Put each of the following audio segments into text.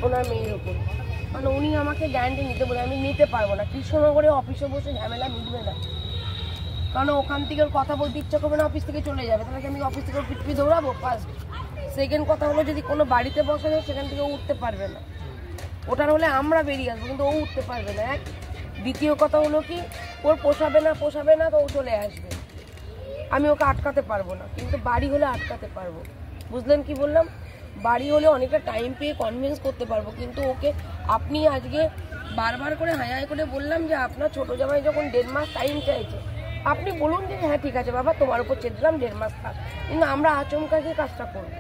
ওনার মেয়ের ওপর, কারণ উনি আমাকে গ্যারান্টি নিতে বলে আমি নিতে পারবো না। কৃষ্ণনগরে অফিসে বসে ঝামেলা মিটবে না, কারণ ওখান থেকে ওর কথা বলতে ইচ্ছা করবে না, অফিস থেকে চলে যাবে, তাহলে আমি অফিস থেকে পিটপি দৌড়াবো। ফার্স্ট সেকেন্ড কথা হলো, যদি কোনো বাড়িতে বসা যায় সেখান থেকে ও উঠতে পারবে না, ওটার হলে আমরা বেরিয়ে আসবো, কিন্তু ও উঠতে পারবে না। এক দ্বিতীয় কথা হলো কি, ওর পোষাবে না তো ও চলে আসবে, আমি ওকে আটকাতে পারবো না, কিন্তু বাড়ি হলে আটকাতে পারবো। বুঝলেন কি বললাম? বাড়ি হলে অনেকটা টাইম পেয়ে কনভিন্স করতে পারবো, কিন্তু ওকে আপনি আজকে বারবার করে হাই করে বললাম যে আপনার ছোটো জামাই যখন 1.5 মাস টাইম চাইছে, আপনি বলুন যে হ্যাঁ ঠিক আছে বাবা তোমার উপর চেয়ে দিলাম 1.5 মাস থাক, কিন্তু আমরা আচমকা যে কাজটা করবো।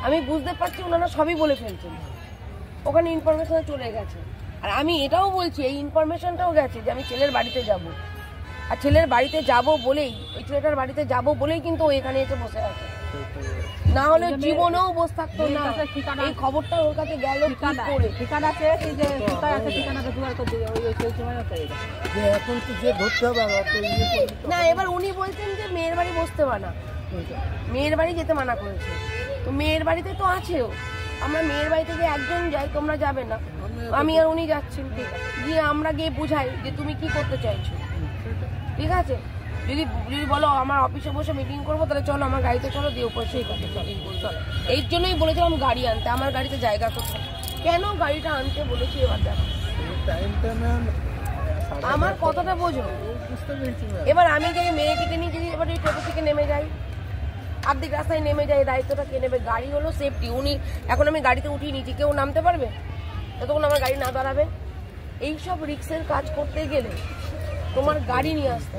আমি বুঝতে পারছি ওনারা সবই বলে ফেলছেন, ওখানে ইনফরমেশন চলে গেছে, আর আমি এটাও বলছি এই ইনফরমেশনটাও গেছে যে আমি ছেলের বাড়িতে যাব, আর ছেলের বাড়িতে যাব বলেই, ওই ছেলেটার বাড়িতে যাব বলেই কিন্তু ও এখানে এসে বসে আছে, না হলে জীবনেও বসে থাকতো না। এই খবরটা ওর কাছে গেল করে ঠিকানা পেয়েছি যে কোথায় আছে, ঠিকানাটা জোগাড় করে দিয়ে ওই সময় পেয়ে গেছে যে এখন তো যে ধরতে হবে না। এবার উনি বলছেন যে মেয়ের বাড়ি বসতে মানা, মেয়ের বাড়ি যেতে মানা করেছে, তো মেয়ের বাড়িতে তো আছেও, আমরা মেয়ের বাড়ি থেকে একজন যাই, তোমরা যাবে না, আমি আর উনি যাচ্ছেন, ঠিক আছে, গিয়ে আমরা গিয়ে বুঝাই যে তুমি কি করতে চাইছো, ঠিক আছে। যদি বলো আমার অফিসে বসে মিটিং করবো, তাহলে চলো আমার গাড়িতে চলো, দিয়ে উপর সেই কথা চলো। এই জন্যই বলেছিলাম গাড়ি আনতে, আমার গাড়িতে জায়গা কোথায়, কেন গাড়িটা আনতে বলেছি এবার দেখো, আমার কথাটা বোঝো। এবার আমি যাই মেয়েটিকে নিয়ে, যদি এবার এই টোটো থেকে নেমে যাই, আর্ধেক রাস্তায় নেমে যাই, দায়িত্বটা কে নেবে? গাড়ি হলো সেফটি, উনি এখন আমি গাড়িতে উঠিয়ে নিচ্ছি, কেউ নামতে পারবে যতক্ষণ আমার গাড়ি না দাঁড়াবে। এইসব রিক্সের কাজ করতে গেলে তোমার গাড়ি নিয়ে আসতে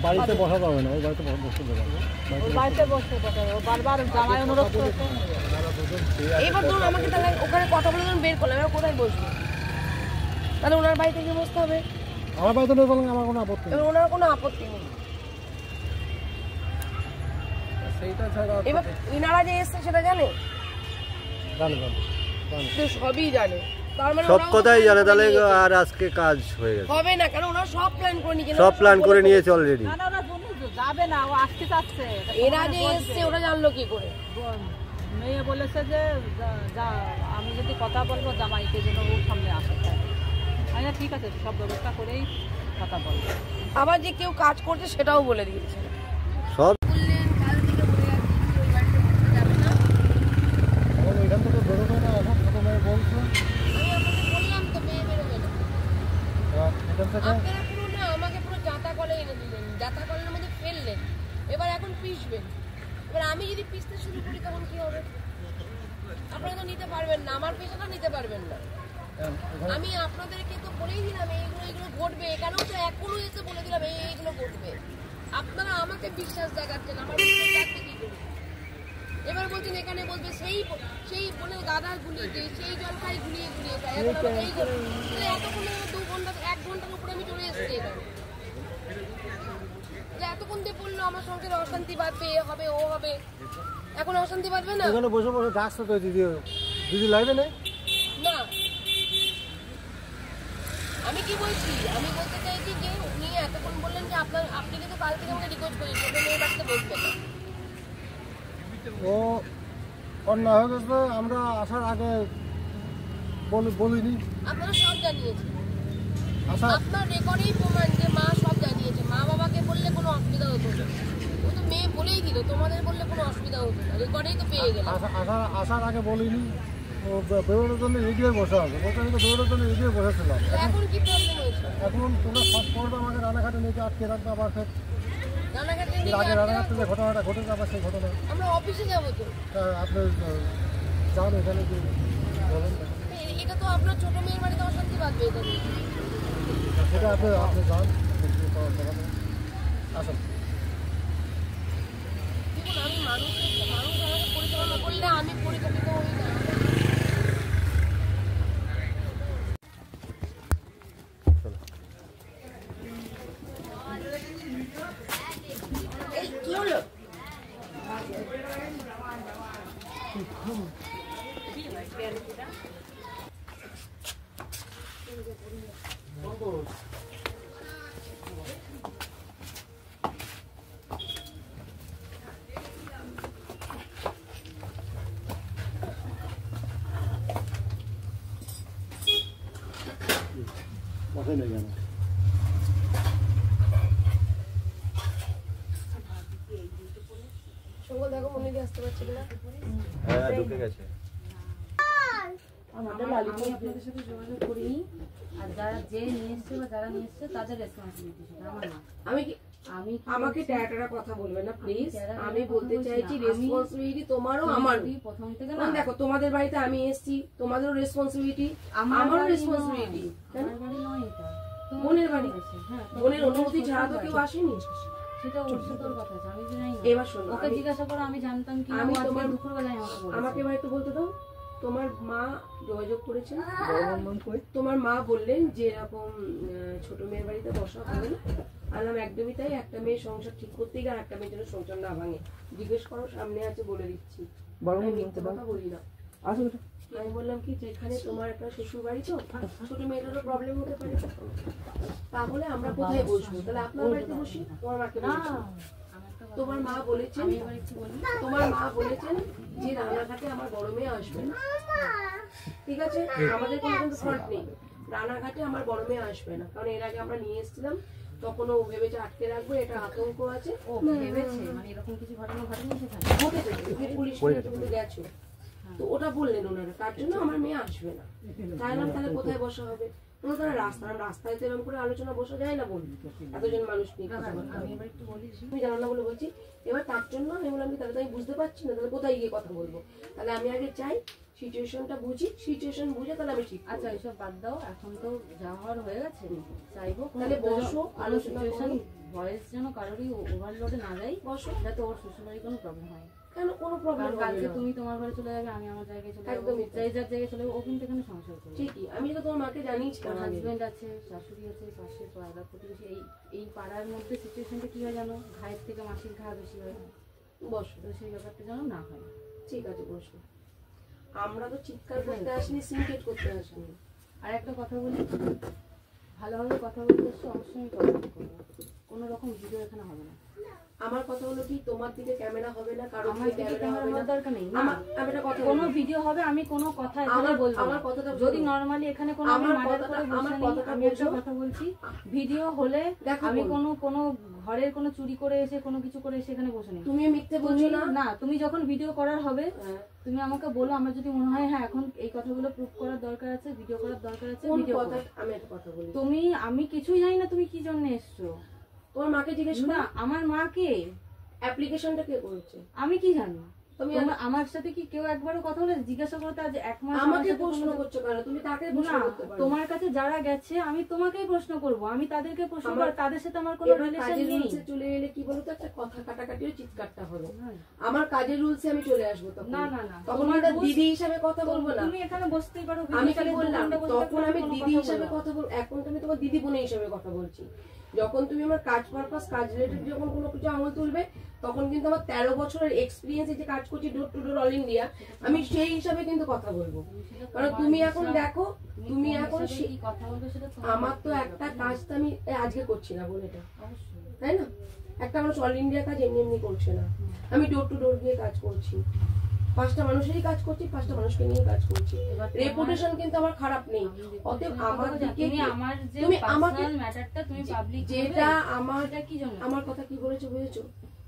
বাড়িতে বসা পাবে না, ওই বাড়িতে বসতে দেবে, বাড়িতে বসতে বারবার জামাই অনুরোধ করেছে। এইবার ধরুন আমাকে তাহলে ওখানে কথা বলে ধরুন বের করলাম, এবার কোথায় বসবো? তাহলে ওনার বাড়িতে গিয়ে বসতে হবে, আমার বাড়িতে নেই বলেন, আমার কোনো আপত্তি নেই, ওনার কোনো আপত্তি নেই। সেইটা ছাড়া এবার ইনারা যে এসছে সেটা জানে, সবই জানে, সব কথাই জানে, তাহলে আর আজকে কাজ হয়ে গেছে হবে না, কারণ ওরা সব প্ল্যান করে নিয়েছে, সব প্ল্যান করে নিয়েছে অলরেডি। যাবে না, ও আসতে চাচ্ছে, এরা যে এসছে ওরা জানলো কি করে? মেয়ে বলেছে যে আমি যদি কথা বলবো জামাইকে যেন ওর সামনে আসে, আচ্ছা ঠিক আছে, সব ব্যবস্থা করেই কথা বলবো। আবার যে কেউ কাজ করছে সেটাও বলে দিয়েছে, সব আমাকে পুরো জাতা কলে এনে দিলেন, জাতা কলের মধ্যে ফেললেন, এবার এখন পিসবেন। এবার আমি যদি পিসতে শুরু করি তখন কি হবে? আপনারা তো নিতে পারবেন না, আমার পেশাটা নিতে পারবেন না। আমি আপনাদেরকে তো বলেই দিলাম এইগুলো ঘটবে, কেন তো এখনো এসে বলে দিলাম এইগুলো ঘটবে, আপনারা আমাকে বিশ্বাস দেখাচ্ছেন, আমার বিশ্বাস রাখতে কি করবে? এবার বলছেন এখানে বলবে সেই বলে দাদা গুলিয়ে দিয়ে সেই জলখাই গুলিয়ে খায়, এখন এই এতক্ষণ 2 ঘন্টা 1 ঘন্টার উপরে আমি চলে এসেছি এখানে, এতক্ষণ দিয়ে বললো আমার সংসারে অশান্তি বাঁধবে, হবে ও হবে, এখন অশান্তি বাঁধবে না? এখানে বসে বসে ডাকছে তো দিদি লাগবে না। না আমি কি বলছি, আমি বলতে চাইছি যে উনি এতক্ষণ বললেন যে আপনি কিন্তু কাল থেকে আমাকে রিকোয়েস্ট করেন ছোট মেয়ের বাড়িতে বসবেন না, ও অন্যায় হয়ে গেছে, আমরা আসার আগে বলিনি, আপনারা সব জানিয়েছেন, আপনার রেকর্ডেই প্রমাণ যে মা সব জানিয়েছে, মা বাবাকে বললে কোনো অসুবিধা হতো না, ও তো মেয়ে বলেই দিল, তোমাদের বললে কোনো অসুবিধা হতো না, রেকর্ডেই তো পেয়ে গেলাম। আসার আগে বলিনি, ও বেরোনোর জন্য এগিয়ে বসে আছে, বেরোনোর জন্য এগিয়ে বসেছিলাম। এখন কি প্রবলেম হয়েছে? এখন তোমরা ফার্স্ট পর্বে আমাকে রানাঘাটে নিয়ে আটকে রাখবে, আবার আগে রানাঘাট থেকে ঘটনাটা ঘটেছে, আবার সেই ঘটনা আমরা অফিসে যাবো তো, আপনি যান এখানে যে বলেন, এটা তো আপনার ছোট মেয়ের বাড়িতে অশান্তি বাঁধবে, এটা সেটা আপনি যান আসুন। দেখুন আমি মানুষ আমাকে পরিচালনা করলে আমি পরিচালিত হই না। কি হলো? সঙ্গে দেখো মনে দিয়ে আসতে পারছি না। হ্যাঁ ঢুকে গেছে। আমাদের লালিপুর আপনাদের সাথে যোগাযোগ করিনি, আর যারা যে নিয়ে এসছে বা যারা নিয়ে এসছে তাদের রেসপন্সিবিলিটি, সেটা আমার না। আমি কি আমি আমাকে ট্যাটারা কথা বলবে না প্লিজ। ট্যারা আমি বলতে কথা চাইছি বলছি না। আমি- রেসপন্সিবিলিটি তোমারও আমারও। প্রথম থেকে কারণ দেখো তোমাদের বাড়িতে আমি এসেছি, তোমাদেরও রেসপন্সিবিলিটি, আমারও বাড়ি রেসপন্সিবিলিটি। নয়, আমার বাড়ি নয় এটা, তোমার বোনের বাড়ি। আছে, হ্যাঁ, তো বোনের বোনের অনুমতি শ্বশুর ছাড়া তো বাড়ি। কেউ আসেনি। সেটা ওর সাথে ওর কথা আছে, আমি তো জানি না। এবার শোনো, ওকে জিজ্ঞাসা করো, আমি জানতাম কি আমি ও আজকে তোমার- দুপুরবেলায় আমাকে বলেছে। আমাকে এবার একটু বলতে দাও, তোমার মা যোগাযোগ করেছেন, তোমার মা বললেন যে এরকম ছোট মেয়ের বাড়িতে বসা হবে না। আলাম একদমই তাই, একটা মেয়ে সংসার ঠিক করতে গিয়ে আর একটা মেয়ের জন্য সংসার না ভাঙে। জিজ্ঞেস করো, সামনে আছে বলে দিচ্ছি, আমি মিথ্যে কথা বলি না। আমি বললাম কি যেখানে তোমার একটা শ্বশুর বাড়ি, তো ছোট মেয়েটারও প্রবলেম হতে পারে, তাহলে আমরা কোথায় বসবো? তাহলে আপনার বাড়িতে বসি, তোমার মাকে না, বলছি। আমার একটা কথা তোমার মা বলেছেন, আমি এবার একটু বলি। তোমার মা বলেছেন যে রানাঘাটে আমার বড় মেয়ে আসবে না। ঠিক আছে, আমাদের কোনো কিন্তু ফল্ট নেই, রানাঘাটে আমার বড় মেয়ে আসবে না, কারণ এর আগে আমরা নিয়ে এসেছিলাম, তখন ও ভেবেছে আটকে রাখবো, এটা আতঙ্ক আছে। ও ভেবেছে মানে এরকম কিছু ঘটনা ঘটেনি সেখানে। ঘটেছে, তুমি পুলিশ কিন্তু গেছো, তো ওটা বললেন ওনারা, তার জন্য আমার মেয়ে আসবে না। চাইলাম তাহলে কোথায় বসা হবে? ওনারা রাস্তায় তো এরকম করে আলোচনা বসা যায় না, বলি এতজন মানুষ নিয়ে কথাবার্তা আমি হবে। এবার একটু বলি। তুমি জানো না বলে বলছি। এবার তার জন্য আমি বললাম কি, তাহলে তো আমি বুঝতে পারছি না, তাহলে কোথায় গিয়ে কথা বলবো? তাহলে আমি আগে চাই সিচুয়েশনটা বুঝি, সিচুয়েশন বুঝে তাহলে আমি ঠিক আচ্ছা এইসব বাদ দাও, এখন তো যা হওয়ার হয়ে গেছে, চাইবো তাহলে বসো, আলোচনা সিচুয়েশন করো। ভয়েস যেন কারোরই ওভারলোডে না যায়, বসো, যাতে ওর শ্বশুরবাড়ির কোনো প্রবলেম হয়। কেন কোনো প্রবলেম কারণ হবে কালকে না। তুমি তোমার ঘরে চলে যাবে, আমি আমার জায়গায় চলে যাবো, একদমই তাই। যাই যার জায়গায় চলে যাবো, ও কিন্তু এখানে সংসার করবে। ঠিকই, আমি তো তোমার মাকে জানিয়েছিলাম ওর আগে। হাজবেন্ড আছে, শাশুড়ি আছে, পাশে পাড়া প্রতিবেশী, এই পাড়ার মধ্যে সিচুয়েশনটা কি হয় জানো, ঘায়ের থেকে মাসির ঘা বেশি হয়, বসো, তো সেই ব্যাপারটা যেন না হয়। ঠিক আছে বসো। আমরা তো চিৎকার করতে আসিনি, সিনকেট করতে আসিনি। আর একটা কথা বলি, ভালোভাবে কথা বলতে এসছো, অবশ্যই আমি কথা বলবো, কোনো রকম ভিডিও এখানে হবে না। আমার কথা হলো কি, তোমার দিকে ক্যামেরা হবে না, কারোর আমার দিকে দিকে ক্যামেরা ক্যামেরা হবে না। হওয়ার দরকার নেই না। আমি একটা কথা কোনো বলি। ভিডিও হবে, আমি কোনো কথা এখানে আমার- বলবো আমার না। কথাটা যদি বলো। নরমালি এখানে কোনো আমি আমার মার্ডার কথাটা- করে আমার বসে নেই, কথাটা আমি একটা বোঝো। কথা বলছি, ভিডিও হলে দেখো আমি বলো। কোনো ঘরের কোনো চুরি করে এসে কোনো কিছু করে এসে এখানে বসে নেই। তুমি মিথ্যে তুমি বলছো না। না, তুমি যখন ভিডিও করার হবে হ্যাঁ। তুমি আমাকে বলো, আমার যদি মনে হয় হ্যাঁ এখন এই কথাগুলো প্রুফ করার দরকার আছে, ভিডিও করার দরকার আছে, কোন ভিডিও কথা? আমি একটা কথা বলি, তুমি, আমি কিছুই জানি না তুমি কি জন্য এসছো। তোমার মাকে জিজ্ঞেস না, করো, আমার মাকে অ্যাপ্লিকেশনটা কে করেছে? আমি কি জানি। তুমি আমার সাথে কি কেউ একবারও কথা বলে জিজ্ঞাসা করতে, আজ এক মাস আমার আমাকে সাথে প্রশ্ন কোনো- করছো কেন? তুমি তাকে প্রশ্ন না, করতে পারো। তোমার কাছে যারা গেছে আমি তোমাকেই প্রশ্ন করব, আমি তাদেরকে প্রশ্ন আমার- করব, তাদের সাথে আমার কোনো এবার রিলেশন কাজের নেই। রুলসে চলে এলে কি বলতো, একটা কথা কাটাকাটিও চিৎকারটা হবে। না, আমার কাজের রুলসে আমি চলে আসবো তখন। না, না, না, তখন তোমার আমরা rules- দিদি হিসাবে কথা বলবো না। তুমি এখানে বসতেই পারো, আমি কি ভিডিও চালিয়ে বললাম, 2 ঘন্টা বসে তখন থাকতে আমি কোনো দিদি কথা হিসাবে বলবো না। কথা বল, এখন তো আমি তোমার দিদি বোনের হিসাবে কথা বলছি। যখন তুমি আমার কাজ পারপাস, কাজ রিলেটেড যখন কোনো কিছু আঙুল তুলবে, তখন কিন্তু আমার 13 বছরের এক্সপিরিয়েন্স, যে কাজ করছি door to door all India, আমি সেই হিসাবে কিন্তু কথা বলবো। সেটা কারণ তোমার তুমি এখন হিসাব, দেখো, তুমি কোন এখন হিসাবে কি কথা বলবে সেটা তোমার আমার তো ব্যাপার। একটা কাজ তো আমি আজকে করছি না বলে এটা, অবশ্যই। তাই না? একটা মানুষ অল ইন্ডিয়া কাজ এমনি এমনি করছে না, আমি ডোর টু ডোর গিয়ে কাজ করছি, 5টা মানুষেরই কাজ করছি, 5টা মানুষকে নিয়ে কাজ করছি। এবার তোমার- রেপুটেশন কিন্তু আমার খারাপ নেই। অতএব আমার দিকে তুমি আমার যে তুমি আমাকে পার্সোনাল ম্যাটারটা তুমি পাবলিক যেটা আমার এটা কি জন্য? আমার কথা কি বলেছো বুঝেছো?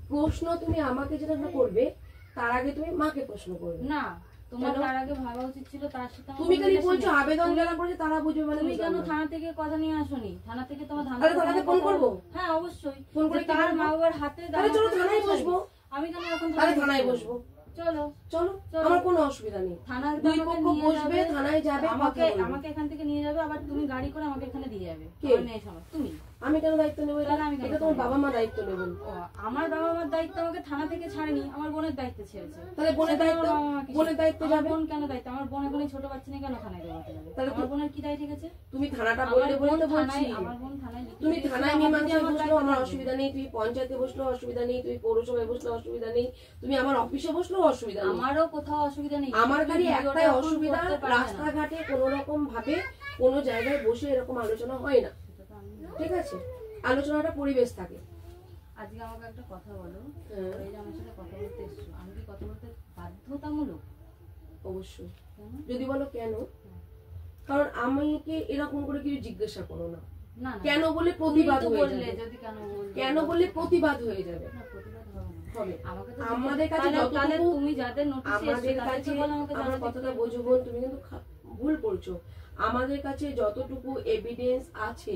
প্রশ্ন তুমি আমাকে যেটা না করবে, তার আগে তুমি মাকে প্রশ্ন করবে। না, তোমার কেন? তার আগে ভাবা উচিত ছিল তার সাথে আমার তুমি কোনো খালি relation বলছো নেই। আবেদন যারা করেছে তারা বুঝবে, মানে তুমি বুঝলাম কেন না। থানা থেকে কথা নিয়ে আসোনি? থানা থেকে তোমার তাহলে থানাতে ফোন করবো? হ্যাঁ অবশ্যই। ফোন করে যে কি তার বলবো? মা বাবার হাতে তাহলে চলো আমার থানায় কাছে বসবো। আমি কেন এখন তাহলে থানায় বসবো, চলো চলো, চলো। আমার কোনো অসুবিধা নেই। থানার দুই আমাকে পক্ষ নিয়ে বসবে, যাবে, থানায় যাবে, আমাকে কথা বলবে। আমাকে এখান থেকে নিয়ে যাবে, আবার তুমি গাড়ি করে আমাকে এখানে দিয়ে যাবে। কে? আমার মেয়ে সমাজ তুমি। আমি কেন দায়িত্ব নেবো? তাহলে আমি কেন এটা তোমার নেবো? বাবা মা দায়িত্ব নেবেন। ও, আমার বাবা মার দায়িত্ব আমাকে থানা থেকে ছাড়েনি, আমার বোনের দায়িত্ব ছেড়েছে। তাহলে বোনের সেটা দায়িত্ব, আমার বাবা মা কিছু- বোনের দায়িত্ব আমার যাবে। বোন কেন দায়িত্ব? আমার বোন এখন এই ছোট বাচ্চা নিয়ে কেন থানায় দেওয়াতে যাবে? তাহলে আমার বোনের কি দায় ঠিক আছে? তুমি থানাটা আমার বললে বলে বোন তো বলছি। থানায়, আমার বোন থানায় লিখিত তুমি দিয়েছিল, থানায় আমার দিদি মীমাংসায় আমার বসলেও আমার দায়িত্ব অসুবিধা নেই, তুমি পঞ্চায়েতে বসলেও অসুবিধা নেই, তুমি পৌরসভায় বসলেও অসুবিধা নেই, তুমি আমার অফিসে বসলেও অসুবিধা নেই। আমারও কোথাও অসুবিধা নেই। আমার তুমি খালি ভিডিওটা একটাই এখন অসুবিধা, করতে পারবে না। রাস্তাঘাটে কোন রকম ভাবে কোনো জায়গায় বসে এরকম আলোচনা হয় না, সেটা তো আমি- ঠিক আছে? আলোচনাটা পরিবেশ থাকে। আজকে আমাকে একটা কথা বলো, হ্যাঁ। এই যে আমার সাথে কথা বলতে এসছো, আমি কি কথা বলতে বাধ্যতামূলক? অবশ্যই। কেন? যদি বলো কেন, কারণ আমাকে এরকম করে কিছু জিজ্ঞাসা করো না, না না কেন বলে প্রতিবাদ হয়ে বললে যাবে, যদি কেন বললে কেন বলে প্রতিবাদ হয়ে যাবে। না, প্রতিবাদ হবে না। হবে আমাকে তো আমাদের কাছে তাহলে যতটুকু তুমি যাদের নোটিশ আমাদের কাছে আমার কথাটা বোঝো বোন, তুমি কিন্তু ভুল বলছো। আমাদের কাছে যতটুকু এভিডেন্স আছে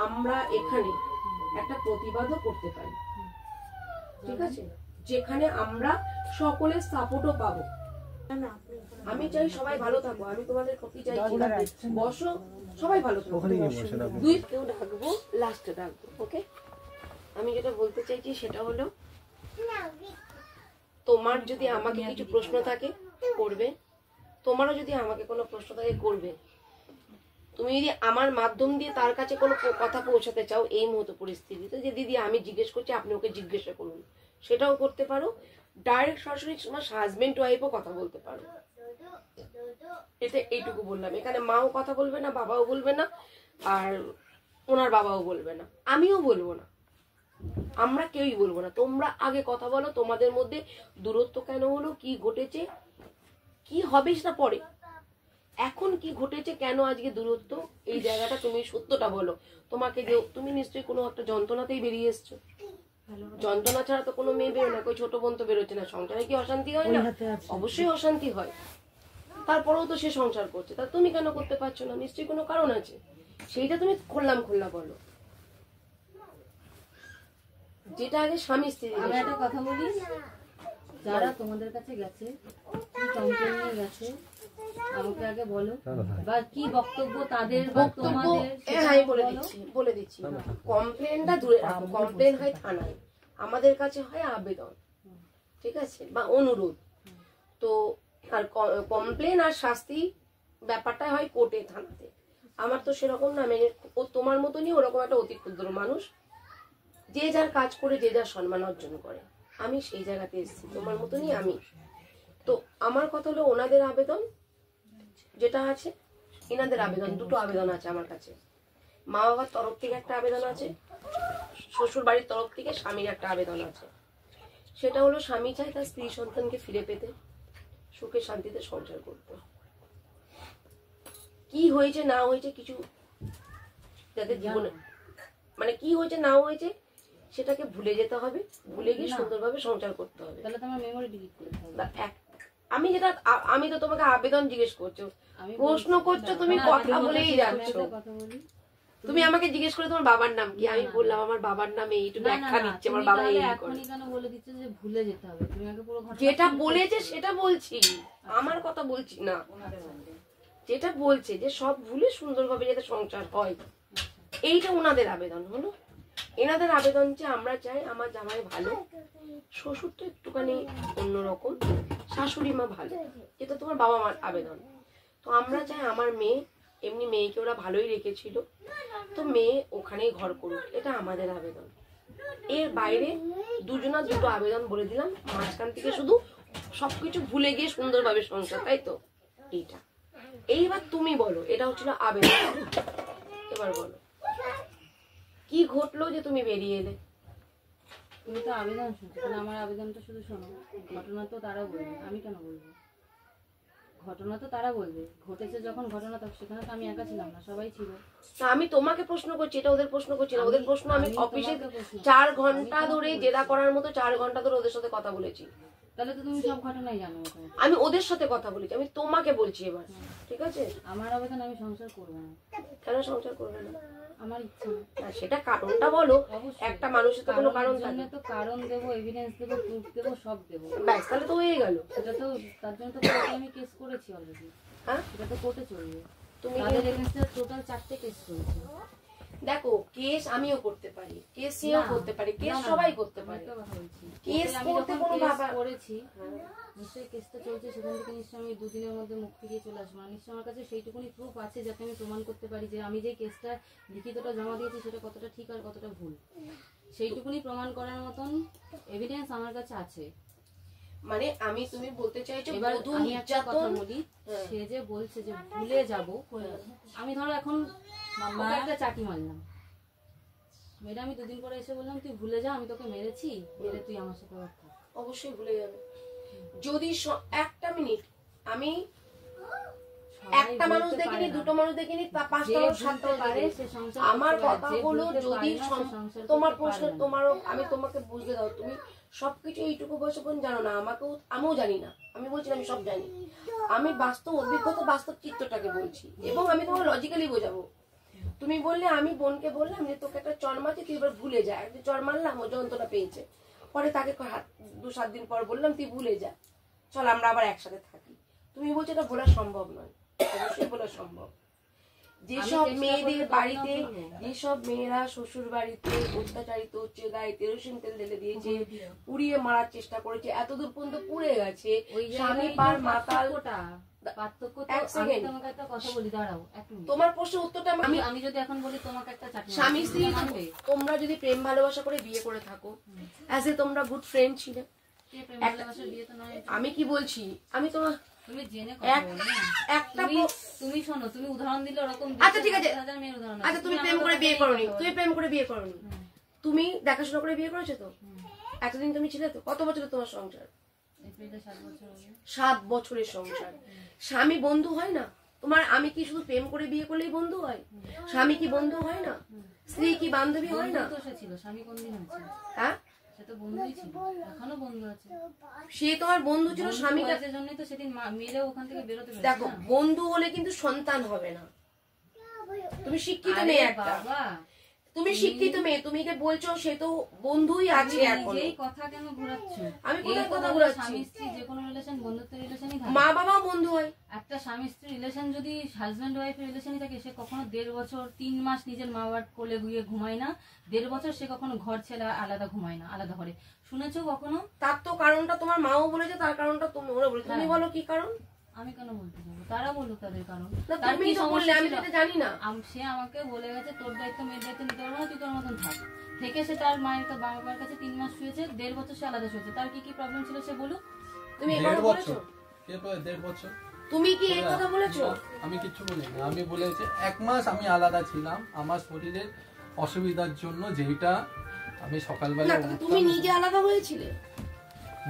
আমরা এখানে একটা প্রতিবাদও করতে পারি, ঠিক আছে, যেখানে আমরা সকলের সাপোর্টও পাবো। আমি চাই সবাই ভালো থাকো, আমি তোমাদের ক্ষতি চাইছি না, বসো সবাই ভালো থাকো। দুই কেউ ডাকবো, লাস্টে ডাকবো, ওকে। আমি যেটা বলতে চাইছি সেটা হলো, তোমার যদি আমাকে কিছু প্রশ্ন থাকে করবে, তোমারও যদি আমাকে কোনো প্রশ্ন থাকে করবে। তুমি যদি আমার মাধ্যম দিয়ে তার কাছে কোনো কথা পৌঁছাতে চাও এই মুহূর্ত পরিস্থিতিতে, যে দিদি আমি জিজ্ঞেস করছি আপনি ওকে জিজ্ঞাসা করুন, সেটাও করতে পারো। ডাইরেক্ট সরাসরি তোমার হাজবেন্ড ওয়াইফও কথা বলতে পারো। এটা এইটুকু বললাম, এখানে মাও কথা বলবে না, বাবাও বলবে না, আর ওনার বাবাও বলবে না, আমিও বলবো না, আমরা কেউই বলবো না। তোমরা আগে কথা বলো, তোমাদের মধ্যে দূরত্ব কেন হলো, কি ঘটেছে, কি হবে সেটা পরে। এখন কি ঘটেছে, কেন আজকে দূরত্ব, এই জায়গাটা তুমি সত্যটা বলো। তোমাকে যে তুমি নিশ্চয়ই কোনো একটা যন্ত্রণাতেই বেরিয়ে এসছো, যন্ত্রণা ছাড়া তো কোনো মেয়ে বেরো না, কই ছোট বোন তো বেরোচ্ছে না। সংসারে কি অশান্তি হয় না? অবশ্যই অশান্তি হয়, তারপরেও তো সে সংসার করছে, তা তুমি কেন করতে পারছো না? নিশ্চয়ই কোনো কারণ আছে, সেইটা তুমি খোলা বলো। যেটা আগে স্বামী স্ত্রী। আমি একটা কথা বলি, যারা তোমাদের কাছে গেছে, কি কমপ্লেন নিয়ে গেছে আমাকে আগে বলো, বা কি বক্তব্য তাদের বা তোমাদের আমি বলে দিচ্ছি। কমপ্লেনটা দূরে রাখো, কমপ্লেন হয় থানায়, আমাদের কাছে হয় আবেদন, ঠিক আছে, বা অনুরোধ। তো আর কমপ্লেন আর শাস্তি ব্যাপারটা হয় কোর্টে, থানাতে। আমার তো সেরকম না, মানে ও তোমার মতনই ওরকম একটা অতি ক্ষুদ্র মানুষ, যে যার কাজ করে যে যার সম্মান অর্জন করে। আমি সেই জায়গাতে এসেছি, তোমার মতনই আমি। তো আমার কথা হলো ওনাদের আবেদন যেটা আছে, এনাদের আবেদন, দুটো আবেদন আছে আমার কাছে। মা বাবার তরফ থেকে একটা আবেদন আছে, শ্বশুর বাড়ির তরফ থেকে স্বামীর একটা আবেদন আছে। সেটা হলো স্বামী চায় তার স্ত্রী সন্তানকে ফিরে পেতে, সুখে শান্তিতে সংসার করতে। কি হয়েছে না হয়েছে কিছু যাদের জীবনে, মানে কি হয়েছে না হয়েছে সেটাকে ভুলে যেতে হবে, ভুলে গিয়ে সুন্দরভাবে সংসার করতে হবে। তাহলে তোমার মেমোরি ডিলিট করতে হবে। আমি তো তোমাকে আবেদন জিজ্ঞেস করছো, প্রশ্ন করছো, তুমি কথা বলেই যাচ্ছ। তুমি আমাকে জিজ্ঞেস করে তোমার বাবার নাম কি, আমি বললাম আমার বাবার নাম এইটু ব্যাখ্যা দিচ্ছে, আমার বাবা এই করে। কেন বলে দিচ্ছে যে ভুলে যেতে হবে? তুমি আগে পুরো ঘটনা যেটা বলেছে সেটা বলছি, আমার কথা বলছি না। যেটা বলছে যে সব ভুলে সুন্দরভাবে যাতে সংসার হয়, এইটা ওনাদের আবেদন হলো। এনাদের আবেদন যে আমরা চাই আমার জামাই ভালো, শ্বশুর তো একটুখানি অন্যরকম, শাশুড়ি মা ভালো, যেটা তোমার বাবা মার আবেদন। তো আমরা চাই আমার মেয়ে, এমনি মেয়েকে ওরা ভালোই রেখেছিল, তো মেয়ে ওখানেই ঘর করুক, এটা আমাদের আবেদন। এর বাইরে দুজনা দুটো আবেদন বলে দিলাম, মাঝখান থেকে শুধু সবকিছু ভুলে গিয়ে সুন্দরভাবে সংসার, তাই তো? এইটা এইবার তুমি বলো, এটা হচ্ছিল আবেদন। এবার বলো কি ঘটলো যে তুমি বেরিয়ে এলে? তুমি তো আবেদন শুনছো, তাহলে আমার আবেদনটা শুধু শোনো। ঘটনা তো তারা বলবে, আমি কেন বলবো? ঘটনা তো তারা বলবে, ঘটেছে যখন ঘটনা, তখন সেখানে তো আমি একা ছিলাম না, সবাই ছিল। আমি তোমাকে প্রশ্ন করছি, এটা ওদের প্রশ্ন করছি না। ওদের প্রশ্ন আমি অফিসে 4 ঘন্টা ধরে জেরা করার মতো 4 ঘন্টা ধরে ওদের সাথে কথা বলেছি। তাহলে তো তুমি সব ঘটনাই জানো। আমি ওদের সাথে কথা বলেছি, আমি তোমাকে বলছি এবার, ঠিক আছে? আমার আবেদন, আমি সংসার করবো না। কেন সংসার করবে না? আমার ইচ্ছা না। সেটা কারণটা বলো। একটা মানুষের তো কোনো কারণ থাকে, তো কারণ দেবো, এভিডেন্স দেবো, প্রুফ দেবো, সব দেবো। ব্যাস, তাহলে তো হয়ে গেল। সেটা তো তার জন্য তো কোর্টে আমি কেস করেছি অলরেডি। হ্যাঁ, সেটা তো কোর্টে চলবে। তুমি তাদের এগেইনস্টে টোটাল 4টে কেস করেছি। দেখো, কেস আমিও করতে পারি, কেস সেও করতে পারি, কেস সবাই করতে পারে। কেস করতে কোনো ব্যাপার করেছি, নিশ্চয়ই কেসটা চলছে, সেখান থেকে নিশ্চয়ই আমি 2 দিনের মধ্যে মুখ ফিরিয়ে চলে আসবো। নিশ্চয়ই আমার কাছে সেইটুকুনি প্রুফ আছে যাতে আমি প্রমাণ করতে পারি যে আমি যে কেসটা লিখিতটা জমা দিয়েছি সেটা কতটা ঠিক আর কতটা ভুল। সেইটুকুনি প্রমাণ করার মতন এভিডেন্স আমার কাছে আছে। মানে তুমি বলতে চাইছো এবার আমি একটা কথা বলি, সে যে বলছে যে ভুলে যাব, আমি ধরো এখন একটা চাটি মারলাম, মেয়েটা আমি 2 দিন পরে এসে বললাম তুই ভুলে যা, আমি তোকে মেরেছি, মেরে তুই আমার সাথে থাক। অবশ্যই ভুলে যাবে। যদি একটা মিনিট আমি একটা মানুষ দেখিনি, দুটো মানুষ দেখিনি, পাঁচটা মানুষ, সাতটা মানুষ দেখিনি। আমার কথা হলো যদি তোমার প্রশ্ন তোমারও, আমি তোমাকে বুঝতে দাও, তুমি সবকিছু এইটুকু বয়সে কোন জানো না, আমিও জানি না, আমি বলছি আমি সব জানি, আমি বাস্তব অভিজ্ঞতা বাস্তব চিত্রটাকে বলছি এবং আমি তোমাকে লজিক্যালি বোঝাবো। তুমি বললে, আমি বোনকে বললাম যে তোকে একটা চর মারছে, তুই এবার ভুলে যা, একটা চর মারলাম, ও যন্ত্রণা পেয়েছে, পরে তাকে 2-7 দিন পর বললাম তুই ভুলে যা, চল আমরা আবার একসাথে থাকি। তুমি বলছো এটা বলা সম্ভব নয়, অবশ্যই বলা সম্ভব। যেসব মেয়েদের বাড়িতে, যেসব মেয়েরা শ্বশুর বাড়িতে অত্যাচারিত হচ্ছে, গায়ে কেরোসিন তেল ঢেলে দিয়েছে, পুড়িয়ে মারার চেষ্টা করেছে, এতদূর পর্যন্ত পুড়ে গেছে, স্বামী পার মাতাল। তোমার প্রশ্নের উত্তরটা আমি যদি এখন বলি তোমাকে একটা চাকরি, স্বামী স্ত্রী তোমরা যদি প্রেম ভালোবাসা করে বিয়ে করে থাকো, অ্যাজ এ তোমরা গুড ফ্রেন্ড ছিলে, আমি কি বলছি, আমি তোমার তুমি জেনে কথা বলো না। তুমি শোনো, তুমি উদাহরণ দিলে ওরকম, আচ্ছা ঠিক আছে, আচ্ছা তুমি প্রেম করে বিয়ে করোনি, তুমি প্রেম করে বিয়ে করোনি, তুমি দেখাশোনা করে বিয়ে করেছো তো, এতদিন তুমি ছিলে তো, কত বছরের তোমার সংসার? 7 বছরের সংসার। স্বামী বন্ধু হয় না তোমার? আমি কি শুধু প্রেম করে বিয়ে করলেই বন্ধু হয়? স্বামী কি বন্ধু হয় না? স্ত্রী কি বান্ধবী হয় না? স্বামী কোনদিন হয়েছে? হ্যাঁ, সে তো বন্ধুই ছিল, এখনো বন্ধু আছে। সে তোমার বন্ধু ছিল, স্বামীর জন্যই তো সেদিন মেরে ওখান থেকে বেরোতে পেরেছে। দেখো, বন্ধু হলে কিন্তু সন্তান হবে না। তুমি শিক্ষিত মেয়ে একটা, তুমি শিক্ষিত মেয়ে, তুমি যে বলছো সে তো বন্ধুই আছে। এখন এই কথা কেন ঘোরাচ্ছো? আমি কোথায় কথা ঘোরাচ্ছি? স্বামী স্ত্রী যে কোনো রিলেশন বন্ধুত্বের রিলেশনই থাকে। মা বাবাও বন্ধু হয়। একটা স্বামী স্ত্রী রিলেশন যদি হাজব্যান্ড ওয়াইফের রিলেশনই থাকে, সে কখনো 1.5 বছর 3 মাস নিজের মা বাবার কোলে গিয়ে ঘুমায় না, 1.5 বছর সে কখনো ঘর ছেড়ে আলাদা ঘুমায় না, আলাদা ঘরে। শুনেছো কখনো? তার তো কারণটা তোমার মাও বলেছে, তার কারণটা তুমি ওরা বলে, তুমি বলো কি কারণ? আমি কেন বলতে যাবো? তারা বলুক তাদের কারণ। তুমি তো বললে, আমি তো জানি না। সে আমাকে বলে গেছে তোর দায়িত্ব মেয়ের দায়িত্ব নিতে পারবো না, তুই তোর মতন থাক। থেকে সে তার মায়ের বাবার কাছে 3 মাস শুয়েছে, 1.5 বছর সে আলাদা শুয়েছে। তার কি কি প্রবলেম ছিল সে বলুক। তুমি এই কথা বলেছো? কে তো 1.5 বছর তুমি কি এই কথা বলেছো? আমি কিছু বলিনি, আমি বলেছি 1 মাস আমি আলাদা ছিলাম আমার শরীরের অসুবিধার জন্য, যেটা আমি সকালবেলা তুমি নিজে আলাদা হয়েছিলে?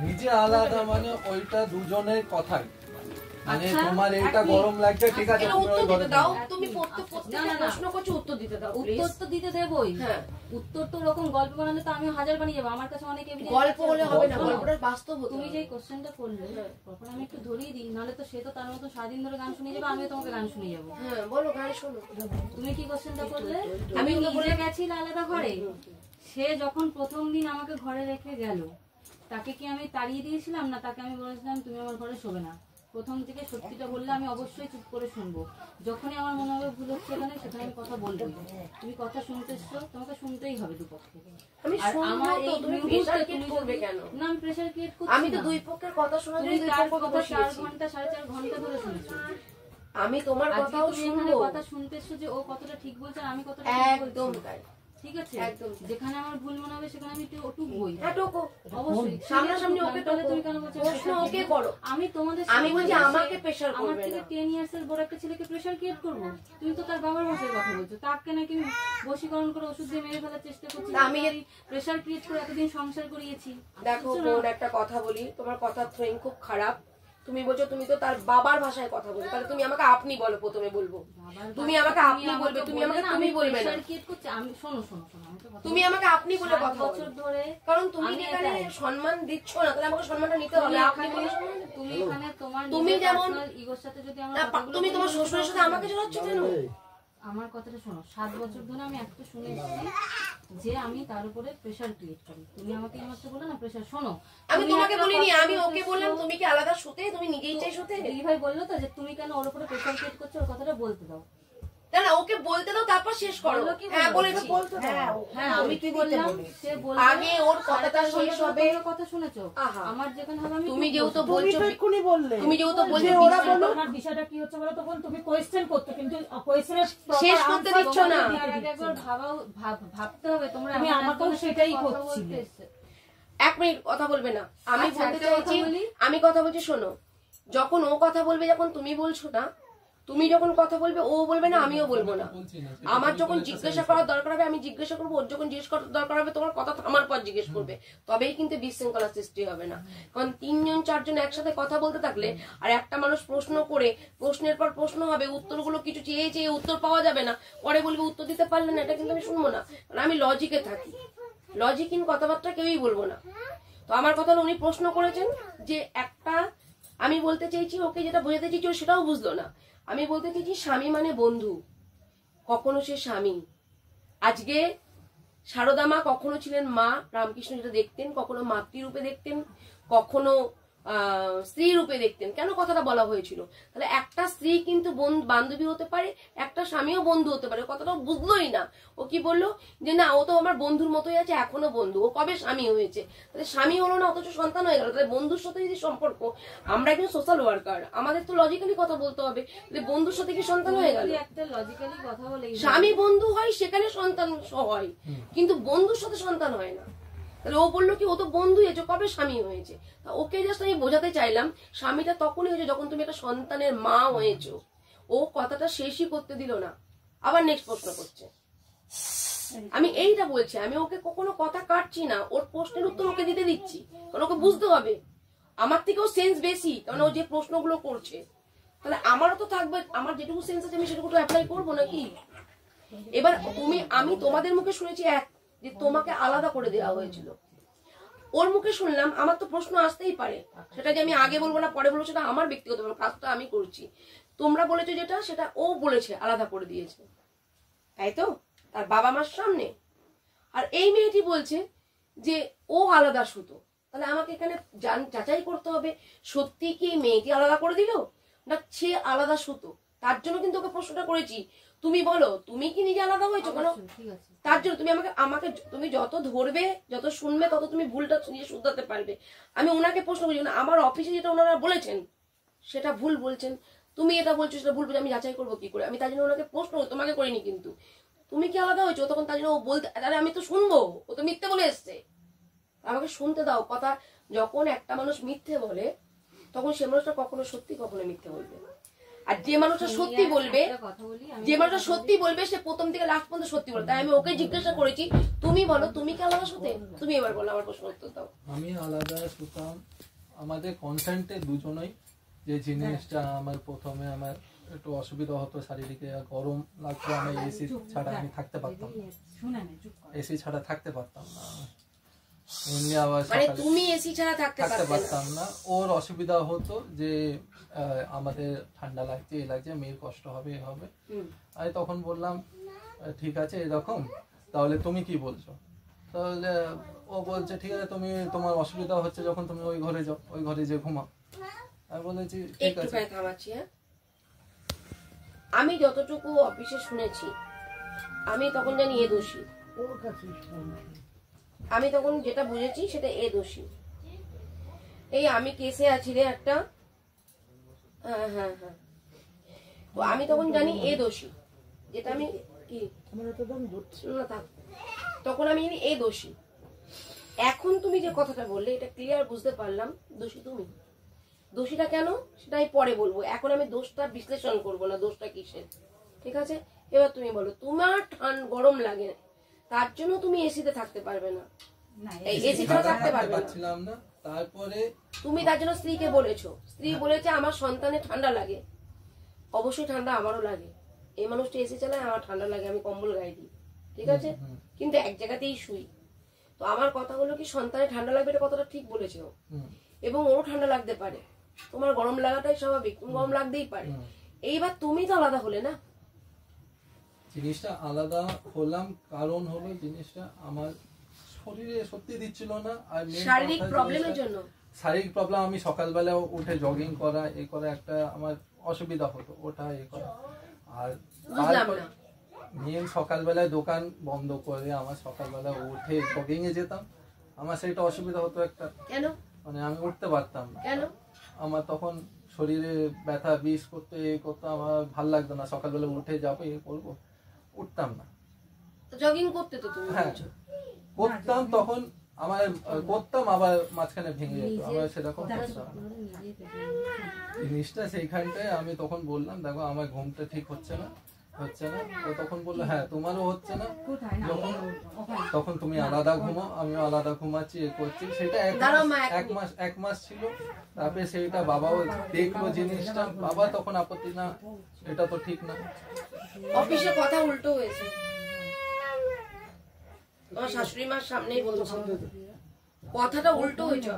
নিজে আলাদা মানে ওইটা দুজনের কথাই, মানে তোমার এটা গরম লাগছে, ঠিক আছে তুমি ওই ঘরে দাও, তুমি প্রত্যেকটা প্রশ্ন করছো, উত্তর দিতে দাও। উত্তর তো দিতে দেবই। হ্যাঁ, উত্তর তো ওরকম গল্প বানালে তো আমি 1000 বানিয়ে যাবো। আমার কাছে অনেক এভিডেন্স। গল্প হলে হবে না, গল্পটা বাস্তব হতে হবে। তুমি যে কোশ্চেনটা করলে, তখন আমি একটু ধরিয়ে দিই, নালে তো সে তো তার মতো সারাদিন ধরে গান শুনিয়ে যাবে, আমিও তোমাকে গান শুনিয়ে যাবো। হ্যাঁ বলো, গান শোনো। তুমি কি কোশ্চেনটা করলে? আমি বলে গেছি আলাদা ঘরে। সে যখন প্রথম দিন আমাকে ঘরে রেখে গেল, তাকে কি আমি তাড়িয়ে দিয়েছিলাম? না, তাকে আমি বলেছিলাম তুমি আমার ঘরে শোবে না। প্রথম থেকে সত্যিটা বললে আমি অবশ্যই চুপ করে শুনবো। যখনই আমার মনে হবে ভুল হচ্ছে এখানে, সেখানে আমি কথা বলবো। তুমি কথা শুনতে এসছো, তোমাকে শুনতেই হবে দুপক্ষে। আমি তো দুই পক্ষের কথা শোনা, তুমি 4 ঘন্টা 4.5 ঘন্টা ধরে শুনেছো। আমি তোমার কথাও শুনবো। কথা শুনতে এসছো যে ও কতটা ঠিক বলছে আর আমি কতটা একদম তাই। ঠিক আছে, যেখানে আমার ভুল মনে হবে সেখানে আমি একটু টুকবই। হ্যাঁ টুকো, অবশ্যই। সামনাসামনি ওকে তাহলে তুমি কেন বলছো প্রশ্ন ওকে করো? আমি তোমাদের, আমি বলছি আমাকে প্রেসার করবে না। আমার থেকে 10 ইয়ার্স এর বড় একটা ছেলেকে প্রেসার ক্রিয়েট করব? তুমি তো তার বাবার ভাষায় কথা বলছো। তাকে নাকি বশীকরণ করে ওষুধ দিয়ে মেরে ফেলার চেষ্টা করছি। আমি প্রেসার ক্রিয়েট করে এতদিন সংসার করিয়েছি। দেখো বোন, একটা কথা বলি, তোমার কথা থ্রোয়িং খুব খারাপ। তুমি বলছো তুমি তো তার বাবার ভাষায় কথা বলছো, তাহলে তুমি আমাকে আপনি বলো। প্রথমে বলবো তুমি আমাকে আপনি বলবে, তুমি আমাকে তুমি বলবে না। আমি শোনো শোনো শোনো, তুমি আমাকে আপনি বলে কথা বলছো ধরে, কারণ তুমি যেখানে সম্মান দিচ্ছ না, তাহলে আমাকে সম্মানটা নিতে হবে। আপনি বলে তুমি এখানে তোমার তুমি যেমন ইগোর সাথে যদি আমরা তুমি তোমার শ্বশুরের সাথে আমাকে জড়াচ্ছ কেন? আমার কথাটা শোনো, 7 বছর ধরে আমি একটা শুনে এসেছি যে আমি তার উপরে প্রেসার ক্রিয়েট করি। তুমি আমাকে এই মাত্র বলে না প্রেসার। শোনো, আমি তোমাকে বলিনি, আমি ওকে বললাম তুমি কি আলাদা শুতে, তুমি নিজেই চাই শুতে। দিদি ভাই বললো তো যে তুমি কেন ওর উপরে প্রেসার ক্রিয়েট করছো, ওর কথাটা বলতে দাও। না, ওকে বলতে দাও, তারপর শেষ করো। হ্যাঁ বলেছি, হ্যাঁ আমি কি বললাম, সে বলল আগে ওর কথাটা শেষ হবে। কথা শুনেছো? আমার যেখানে হবে আমি, তুমি যেহেতু বলছো, এক্ষুনি বললে, তুমি যেহেতু বলছো ওরা বলো তোমার বিষয়টা কি হচ্ছে বলো, তখন তুমি কোয়েশ্চেন করতে, কিন্তু কোয়েশ্চেনের শেষ করতে দিচ্ছ না। একবার ভাবতে হবে। তোমরা আমি আমাকেও সেটাই করছিলে। 1 মিনিট কথা বলবে না, আমি বলতে চাইছি, আমি কথা বলছি শোনো। যখন ও কথা বলবে, যখন তুমি বলছো না, তুমি যখন কথা বলবে ও বলবে না, আমিও বলবো না। বলছি না, আমার যখন জিজ্ঞাসা করার দরকার হবে আমি জিজ্ঞাসা করবো, ওর যখন জিজ্ঞেস করার দরকার হবে তোমার কথা থামার পর জিজ্ঞেস করবে, তবেই কিন্তু বিশৃঙ্খলা সৃষ্টি হবে না। কারণ 3 জন 4 জন একসাথে কথা বলতে থাকলে আর একটা মানুষ প্রশ্ন করে প্রশ্নের পর প্রশ্ন হবে, উত্তরগুলো কিছু চেয়ে চেয়ে উত্তর পাওয়া যাবে না, পরে বলবে উত্তর দিতে পারলে না, এটা কিন্তু আমি শুনবো না। কারণ আমি লজিকে থাকি, লজিকহীন কথাবার্তা কেউই বলবো না। তো আমার কথা হলো উনি প্রশ্ন করেছেন যে একটা, আমি বলতে চাইছি ওকে যেটা বোঝাতে চাইছি ও সেটাও বুঝলো না। আমি বলতে চাইছি স্বামী মানে বন্ধু, কখনো সে স্বামী। আজকে সারদা মা কখনো ছিলেন মা, রামকৃষ্ণ যেটা দেখতেন, কখনো মাতৃরূপে দেখতেন, কখনো স্ত্রী রূপে দেখতেন। কেন কথাটা বলা হয়েছিল? তাহলে একটা স্ত্রী কিন্তু বান্ধবী হতে পারে, একটা স্বামীও বন্ধু হতে পারে। কথাটা বুঝলোই না। ও কি বললো যে না ও তো আমার বন্ধুর মতোই আছে, এখনো বন্ধু। ও কবে স্বামী হয়েছে? তাহলে স্বামী হলো না অথচ সন্তান হয়ে গেল। তাহলে বন্ধুর সাথে যদি সম্পর্ক, আমরা একজন সোশ্যাল ওয়ার্কার, আমাদের তো লজিক্যালি কথা বলতে হবে। বন্ধুর সাথে কি সন্তান হয়ে গেল? একটা লজিক্যালি কথা বলে স্বামী বন্ধু হয় সেখানে সন্তান হয়, কিন্তু বন্ধুর সাথে সন্তান হয় না। তাহলে ও বললো কি ও তো বন্ধু হয়েছে, কবে স্বামী হয়েছে? ওকে জাস্ট আমি বোঝাতে চাইলাম স্বামীটা তখনই হয়েছে যখন তুমি একটা সন্তানের মা হয়েছো। ও কথাটা শেষই করতে দিল না, আবার নেক্সট প্রশ্ন করছে। আমি এইটা বলছি, আমি ওকে কখনো কথা কাটছি না, ওর প্রশ্নের উত্তর ওকে দিতে দিচ্ছি, কারণ ওকে বুঝতে হবে আমার থেকেও সেন্স বেশি, কারণ ও যে প্রশ্নগুলো করছে। তাহলে আমারও তো থাকবে, আমার যেটুকু সেন্স আছে আমি সেটুকু অ্যাপ্লাই করবো নাকি? এবার আমি তোমাদের মুখে শুনেছি যে তোমাকে আলাদা করে দেওয়া হয়েছিল, ওর মুখে শুনলাম, আমার তো প্রশ্ন আসতেই পারে। সেটা যে আমি আগে বলবো না পরে বলবো সেটা আমার ব্যক্তিগত ব্যাপার, কাজটা আমি করছি। তোমরা বলেছো যেটা সেটা ও বলেছে আলাদা করে দিয়েছে, তাই তো? তার বাবা মার সামনে। আর এই মেয়েটি বলছে যে ও আলাদা সুতো। তাহলে আমাকে এখানে যাচাই করতে হবে সত্যি কি মেয়েটি আলাদা করে দিল না সে আলাদা সুতো। তার জন্য কিন্তু ওকে প্রশ্নটা করেছি, তুমি বলো তুমি কি নিজে আলাদা হয়েছো? কেন? তার জন্য তুমি আমাকে তুমি যত ধরবে, যত শুনবে, তত তুমি ভুলটা নিজে শুধরাতে পারবে। আমি ওনাকে প্রশ্ন করছি না, আমার অফিসে যেটা ওনারা বলেছেন সেটা ভুল বলছেন, তুমি এটা বলছো সেটা ভুল বলছো, আমি যাচাই করবো কি করে? আমি তার জন্য ওনাকে প্রশ্ন তোমাকে করিনি, কিন্তু তুমি কি আলাদা হয়েছো? তখন তার জন্য ও বলতে, আরে আমি তো শুনবো, ও তো মিথ্যে বলে এসছে, আমাকে শুনতে দাও কথা। যখন একটা মানুষ মিথ্যে বলে তখন সে মানুষটা কখনো সত্যি কখনো মিথ্যে বলবে। আর যে মানুষটা সত্যি বলবে, যে মানুষটা সত্যি বলবে সে প্রথম থেকে লাস্ট পর্যন্ত সত্যি বলবে। তাই আমি ওকে জিজ্ঞাসা করেছি তুমি বলো তুমি কি আলাদা সুতে? তুমি এবার বলো, আমার প্রশ্ন উত্তর দাও। আমি আলাদা সুতাম আমাদের কনসেন্টে দুজনেই। যে জিনিসটা আমার প্রথমে আমার একটু অসুবিধা হতো, শারীরিক গরম লাগতো, আমি এসি ছাড়া আমি থাকতে পারতাম না, এসি ছাড়া থাকতে পারতাম না। এমনি আবার মানে তুমি এসি ছাড়া থাকতে পারতাম না। ওর অসুবিধা হতো যে আমাদের ঠান্ডা লাগছে, এই লাগছে, মেয়ের কষ্ট হবে, এ হবে। আমি তখন বললাম ঠিক আছে এরকম, তাহলে তুমি কি বলছো? তাহলে ও বলছে ঠিক আছে তুমি তোমার অসুবিধা হচ্ছে যখন তুমি ওই ঘরে যাও, ওই ঘরে যে ঘুমাও। আমি বলেছি ঠিক আছে। থামাচ্ছি, হ্যাঁ। আমি যতটুকু অফিসে শুনেছি আমি তখন জানি এ দোষী, আমি তখন যেটা বুঝেছি সেটা এ দোষী। এই আমি কেসে আছি রে একটা, হ্যাঁ হ্যাঁ হ্যাঁ, তো আমি তখন জানি এ দোষী, যেটা আমি কি না থাক, তখন আমি জানি এ দোষী। এখন তুমি যে কথাটা বললে এটা ক্লিয়ার বুঝতে পারলাম, দোষী তুমি। দোষীটা কেন সেটা আমি পরে বলবো, এখন আমি দোষটা বিশ্লেষণ করবো না, দোষটা কিসের। ঠিক আছে, এবার তুমি বলো তোমার গরম লাগে তার জন্য তুমি এসিতে থাকতে পারবে না, এসি ছাড়া থাকতে পারবে না। তারপরে তুমি তার জন্য স্ত্রীকে বলেছো, স্ত্রী বলেছে আমার সন্তানের ঠান্ডা লাগে, অবশ্যই ঠান্ডা আমারও লাগে, এই মানুষটা এসি চালায় আমার ঠান্ডা লাগে, আমি কম্বল গায়ে দিই, ঠিক আছে, কিন্তু এক জায়গাতেই শুই। তো আমার কথা হলো কি সন্তানের ঠান্ডা লাগবে এটা কতটা ঠিক বলেছে, এবং ওরও ঠান্ডা লাগতে পারে, তোমার গরম লাগাটাই স্বাভাবিক, তুমি গরম লাগতেই পারে। এইবার তুমি তো আলাদা হলে না, জিনিসটা আলাদা হলাম কারণ হলো জিনিসটা আমার শরীরে সত্যি দিচ্ছিল না। আর শারীরিক প্রবলেমের জন্য, শারীরিক প্রবলেম, আমি সকালবেলা উঠে জগিং করা এই করা একটা আমার অসুবিধা হতো, ওটা এ করা। আর মেন সকালবেলায় দোকান বন্ধ করে আমার সকালবেলা উঠে জগিং এ যেতাম, আমার সেটা অসুবিধা হতো একটা। কেন? মানে আমি উঠতে পারতাম না, কেন? আমার তখন শরীরে ব্যথা বিষ করতে আমার ভাল লাগতো না, সকালবেলা উঠে যাবো এ করবো, উঠতাম না। জগিং করতে তো তুমি হ্যাঁ করতাম, তখন আমার করতাম আবার মাঝখানে ভেঙে যেত, আমার সেরকম করতাম জিনিসটা। সেইখানটায় আমি তখন বললাম দেখো আমার ঘুমটা ঠিক হচ্ছে না। তো তখন বললো হ্যাঁ তোমারও হচ্ছে না, তখন তুমি আলাদা ঘুমাও, আমিও আলাদা ঘুমাচ্ছি, এ করছি। সেটা এক মাস ছিল। তারপরে সেইটা বাবাও দেখলো জিনিসটা, বাবা তখন আপত্তি না, এটা তো ঠিক না। অফিসে কথা উল্টো হয়েছে, তোমার শাশুড়ি মার সামনেই বলছে কথাটা উল্টো হয়েছে।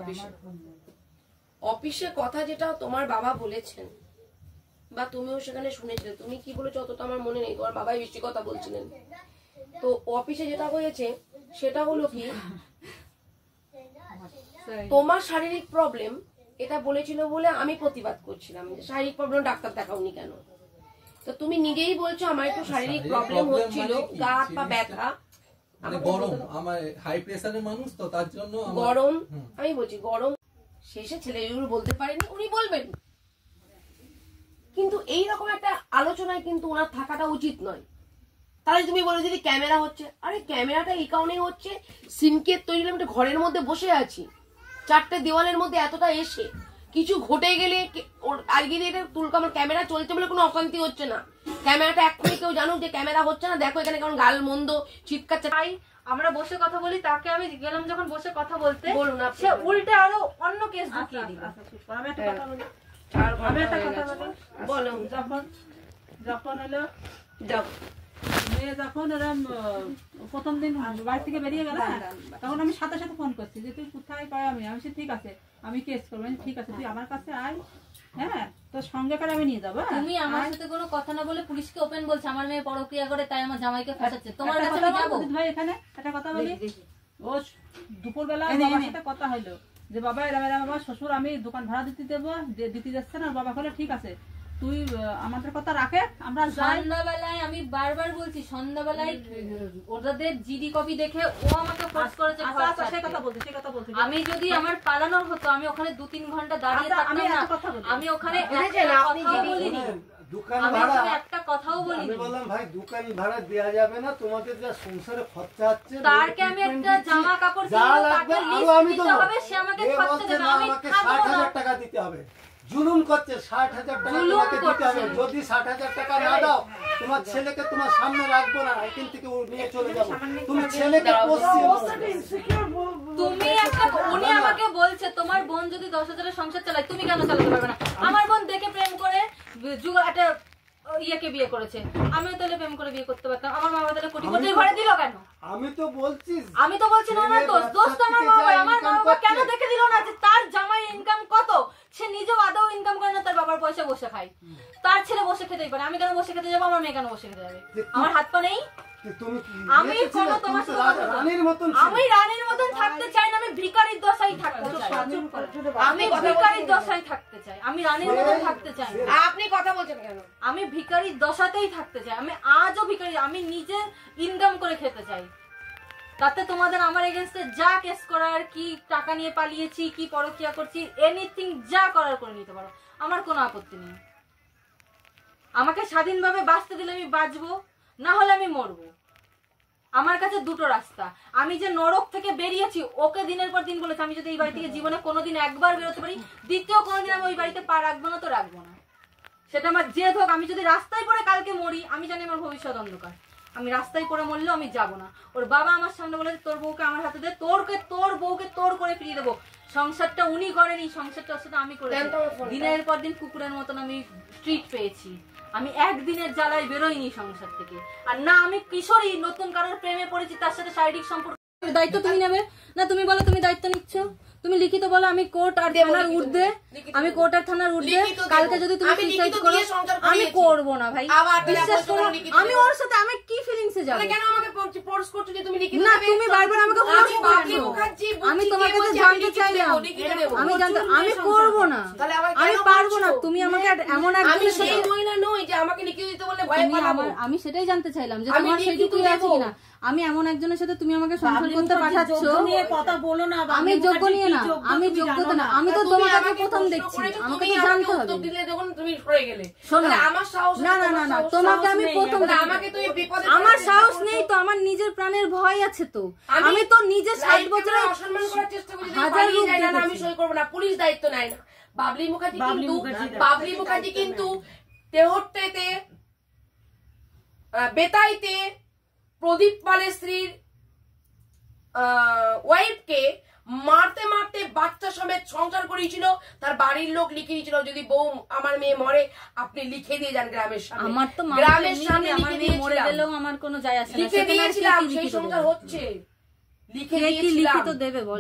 অফিসে কথা যেটা তোমার বাবা বলেছেন বা তুমিও সেখানে শুনেছিলে, তুমি কি বলেছো অতটা আমার মনে নেই, তোমার বাবাই বেশি কথা বলছিলেন। তো অফিসে যেটা হয়েছে সেটা হলো কি, তোমার শারীরিক প্রবলেম এটা বলেছিল বলে আমি প্রতিবাদ করছিলাম যে শারীরিক প্রবলেম ডাক্তার দেখাওনি কেন। তো তুমি নিজেই বলছো আমার একটু শারীরিক প্রবলেম হচ্ছিল, গা হাত পা ব্যথা, গরম, আমার হাই প্রেসারের মানুষ তো তার জন্য গরম। আমি বলছি গরম, শেষে ছেলেগুলো বলতে পারেনি, উনি বলবেন। কিন্তু এইরকম একটা আলোচনায় কিন্তু ওনার থাকাটা উচিত নয়। তাহলে তুমি বলো যদি ক্যামেরা হচ্ছে, আরে ক্যামেরাটা এই কারণেই হচ্ছে, সিনকেট তৈরি হলে একটা ঘরের মধ্যে বসে আছি, চারটে দেওয়ালের মধ্যে এতটা এসে কিছু ঘটে গেলে আজকে আমার ক্যামেরা চলছে বলে কোনো অশান্তি হচ্ছে না। ক্যামেরাটা এক্ষুনি কেউ জানুক যে ক্যামেরা হচ্ছে না, দেখো এখানে কেমন গাল মন্দ চিৎকাচ্ছে। আমরা বসে কথা বলি, তাকে আমি গেলাম যখন বসে কথা বলতে, বলুন সে উল্টে আরো অন্য কেস ঢুকিয়ে দিল। আমি একটা কথা বলি, বলো। যখন হলো যাও মেয়ে যখন এরম প্রথম দিন বাড়ি থেকে বেরিয়ে গেল, তখন আমি সাথে সাথে ফোন করছি যে তুই কোথায় পাই, আমি ঠিক আছে আমি কেস করবো, ঠিক আছে তুই আমার কাছে আয়, হ্যাঁ তোর সঙ্গে করে আমি নিয়ে যাবো। তুমি আমার সাথে কোনো কথা না বলে পুলিশকে ওপেন বলছে আমার মেয়ে পরক্রিয়া করে, তাই আমার জামাইকে ফাঁসাচ্ছে। তোমার কাছে আমি যাবো ভাই, এখানে একটা কথা বলি, ও দুপুরবেলা বাবার সাথে কথা হইলো যে বাবা এরম এরম আমার শ্বশুর আমি দোকান ভাড়া দিতে যাচ্ছে না। বাবা বলে ঠিক আছে তুই আমাদের কথা রাখে, আমরা সন্ধ্যাবেলায়, আমি বারবার বলছি সন্ধ্যাবেলায় ওদের জিডি কপি দেখে ও আমাকে ফোর্স করেছে। আমি যদি আমার পালানোর হতো আমি ওখানে 2-3 ঘন্টা দাঁড়িয়ে থাকতাম না, আমি ওখানে একটা কথাও বলিনি। আমি বললাম ভাই দোকান ভাড়া দেওয়া যাবে না, তোমাদের যা সংসারে খরচা হচ্ছে, তারকে আমি একটা জামা কাপড় কিনবো, তাকে লিস্ট দিতে হবে, সে আমাকে খরচা দেবে, আমি খাবো না। 60,000 টাকা দিতে হবে, জুলুম করছে, 60,000 টাকা তোমাকে দিতে হবে। যদি 60,000 টাকা না দাও তোমার ছেলেকে তোমার সামনে রাখবো না, এখান থেকে নিয়ে চলে যাবো। তুমি ছেলেকে তুমি একটা, উনি আমাকে বলছে তোমার বোন যদি 10,000-এর সংসার চালায় তুমি কেন চালাতে পারবে না? আমার বোন দেখে প্রেম করে একটা ইয়েকে বিয়ে করেছে, আমিও তাহলে প্রেম করে বিয়ে করতে পারতাম। আমার মা বাবা তাহলে কোটি কোটি ঘরে দিল কেন? আমি তো বলছি না ওনার দোষ তো আমার মা বাবা। আমার মা বাবা কেন দেখে দিল না যে তার জামাই ইনকাম কত, সে নিজেও আদৌ ইনকাম করে না, তার বাবার পয়সা বসে খায়, তার ছেলে বসে খেতেই পারে, আমি কেন বসে খেতে যাবো? আমার মেয়ে কেন বসে খেতে যাবে? আমার হাত পা নেই? আমি কোনো তোমার আমি রানীর মতন থাকতে চাই না, আমি ভিখারির দশাই থাকতে চাই, আমি ভিখারির দশাই থাকতে চাই, আমি রানীর মতন থাকতে চাই। আপনি কথা বলছেন কেন? আমি ভিখারির দশাতেই থাকতে চাই, আমি আজও ভিখারি, আমি নিজে ইনকাম করে খেতে চাই। তাতে তোমাদের আমার এগেইনস্টে যা কেস করার, কি টাকা নিয়ে পালিয়েছি, কি পরকিয়া করছি, এনিথিং যা করার করে নিতে পারো, আমার কোনো আপত্তি নেই। আমাকে স্বাধীনভাবে বাঁচতে দিলে আমি বাঁচবো, না হলে আমি মরবো। আমার কাছে দুটো রাস্তা। আমি যে নরক থেকে বেরিয়েছি, ওকে দিনের পর দিন বলেছি আমি যদি এই বাড়ি থেকে জীবনে কোনোদিন একবার বেরোতে পারি, দ্বিতীয় কোনোদিন আমি ওই বাড়িতে পা রাখবো না, তো রাখবো না। সেটা আমার জেদ হোক। আমি যদি রাস্তায় পড়ে কালকে মরি, আমি জানি আমার ভবিষ্যৎ অন্ধকার, আমি রাস্তায় পড়ে মরলেও আমি যাবো না। ওর বাবা আমার সামনে বলেছে তোর বউকে আমার হাতে দে, তোর বউকে তোর করে ফিরিয়ে দেবো। সংসারটা উনি করেনি, সংসারটা ওর সাথে আমি করেছি। দিনের পর দিন কুকুরের মতন আমি ট্রিট পেয়েছি, আমি একদিনের জ্বালায় বেরোইনি সংসার থেকে। আর না আমি কিশোরী নতুন কারোর প্রেমে পড়েছি, তার সাথে শারীরিক সম্পর্ক। দায়িত্ব তুমি নেবে না? তুমি বলো তুমি দায়িত্ব নিচ্ছ, তুমি লিখিত বলো আমি কোর্ট আর থানার উর্ধে, আমি কোর্ট আর থানার উর্ধে। কালকে যদি তুমি সুইসাইড করো, আমি করবো না ভাই, বিশ্বাস করো। আমি ওর সাথে আমি কি ফিলিংসে যাবো? কেন আমাকে ফোর্স করছো যে তুমি লিখিত না? তুমি বারবার আমাকে ফোর্স করছো, আমি তোমার কাছে জানতে চাইলাম, আমি জানতে, আমি করবো না, আমি পারবো না। তুমি আমাকে এমন আমি সেই মহিলা নই যে আমাকে লিখিত দিতে বললে ভয় পাবো। আমি সেটাই জানতে চাইলাম যে তোমার সেইটুকুই আছে কিনা। আমি এমন একজনের সাথে তুমি আমাকে সংসার করতে পাঠাচ্ছ, নিয়ে কথা বলো না। আমি যোগ্য নিয়ে না, আমি যোগ্যতা না, আমি তো তোমার কাছে প্রথম দেখছি, আমাকে তো জানতে হবে। দিলে যখন তুমি সরে গেলে, শোনো, আমার সাহস না না না না, তোমাকে আমি প্রথম আমাকে তুমি বিপদে আমার সাহস নেই তো, আমার নিজের প্রাণের ভয় আছে তো, আমি তো নিজে 60 বছরে অসম্মান করার চেষ্টা করি, হাজার রূপ আমি সই করবো না, পুলিশ দায়িত্ব নেয় না। বাবলি মুখার্জি কিন্তু তেহট্টেতে, বেতাইতে প্রদীপ পালের স্ত্রীর ওয়াইফকে মারতে মারতে বাচ্চা সমেত সংসার করিয়েছিল। তার বাড়ির লোক লিখে দিয়েছিল, যদি বউ আমার মেয়ে মরে আপনি লিখে দিয়ে যান গ্রামের সামনে। আমার তো গ্রামের সামনে আমার মেয়ে মরে গেলেও আমার কোনো যায় আসে না, লিখে দিয়েছিলাম, সেই সংসার হচ্ছে। লিখে দিয়েছিলাম,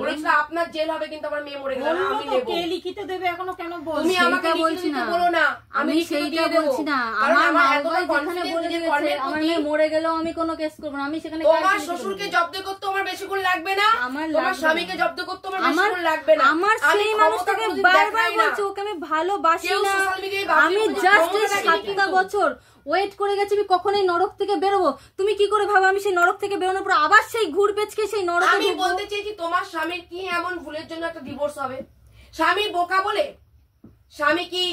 বলেছিল আপনার জেল হবে কিন্তু আমার মেয়ে মরে গেল, আমি নেব। কে লিখিত দেবে এখনো কেন বলছো? তুমি আমাকে বলছি না, বলো না, আমি সেইটা বলছি না। আমার মা যেখানে বলে দিয়েছে আমার মেয়ে মরে গেলেও আমি কোনো কেস করব না, আমি সেখানে তোমার শ্বশুরকে জব্দ করতে আমার বেশিক্ষণ লাগবে না, তোমার স্বামীকে জব্দ করতে আমার বেশিক্ষণ লাগবে না। আমার সেই মানুষটাকে বারবার বলছি ওকে আমি ভালোবাসি না, আমি জাস্ট 7টা বছর ওয়েট করে গেছি আমি কখনোই নরক থেকে বেরোবো। তুমি কি করে ভাবো আমি সেই নরক থেকে বেরোনোর পর আবার সেই ঘুর পেঁচকে সেই নরকে? আমি বলতে চাইছি তোমার স্বামীর কি এমন ভুলের জন্য একটা ডিভোর্স হবে? স্বামী বোকা বলে? স্বামী কি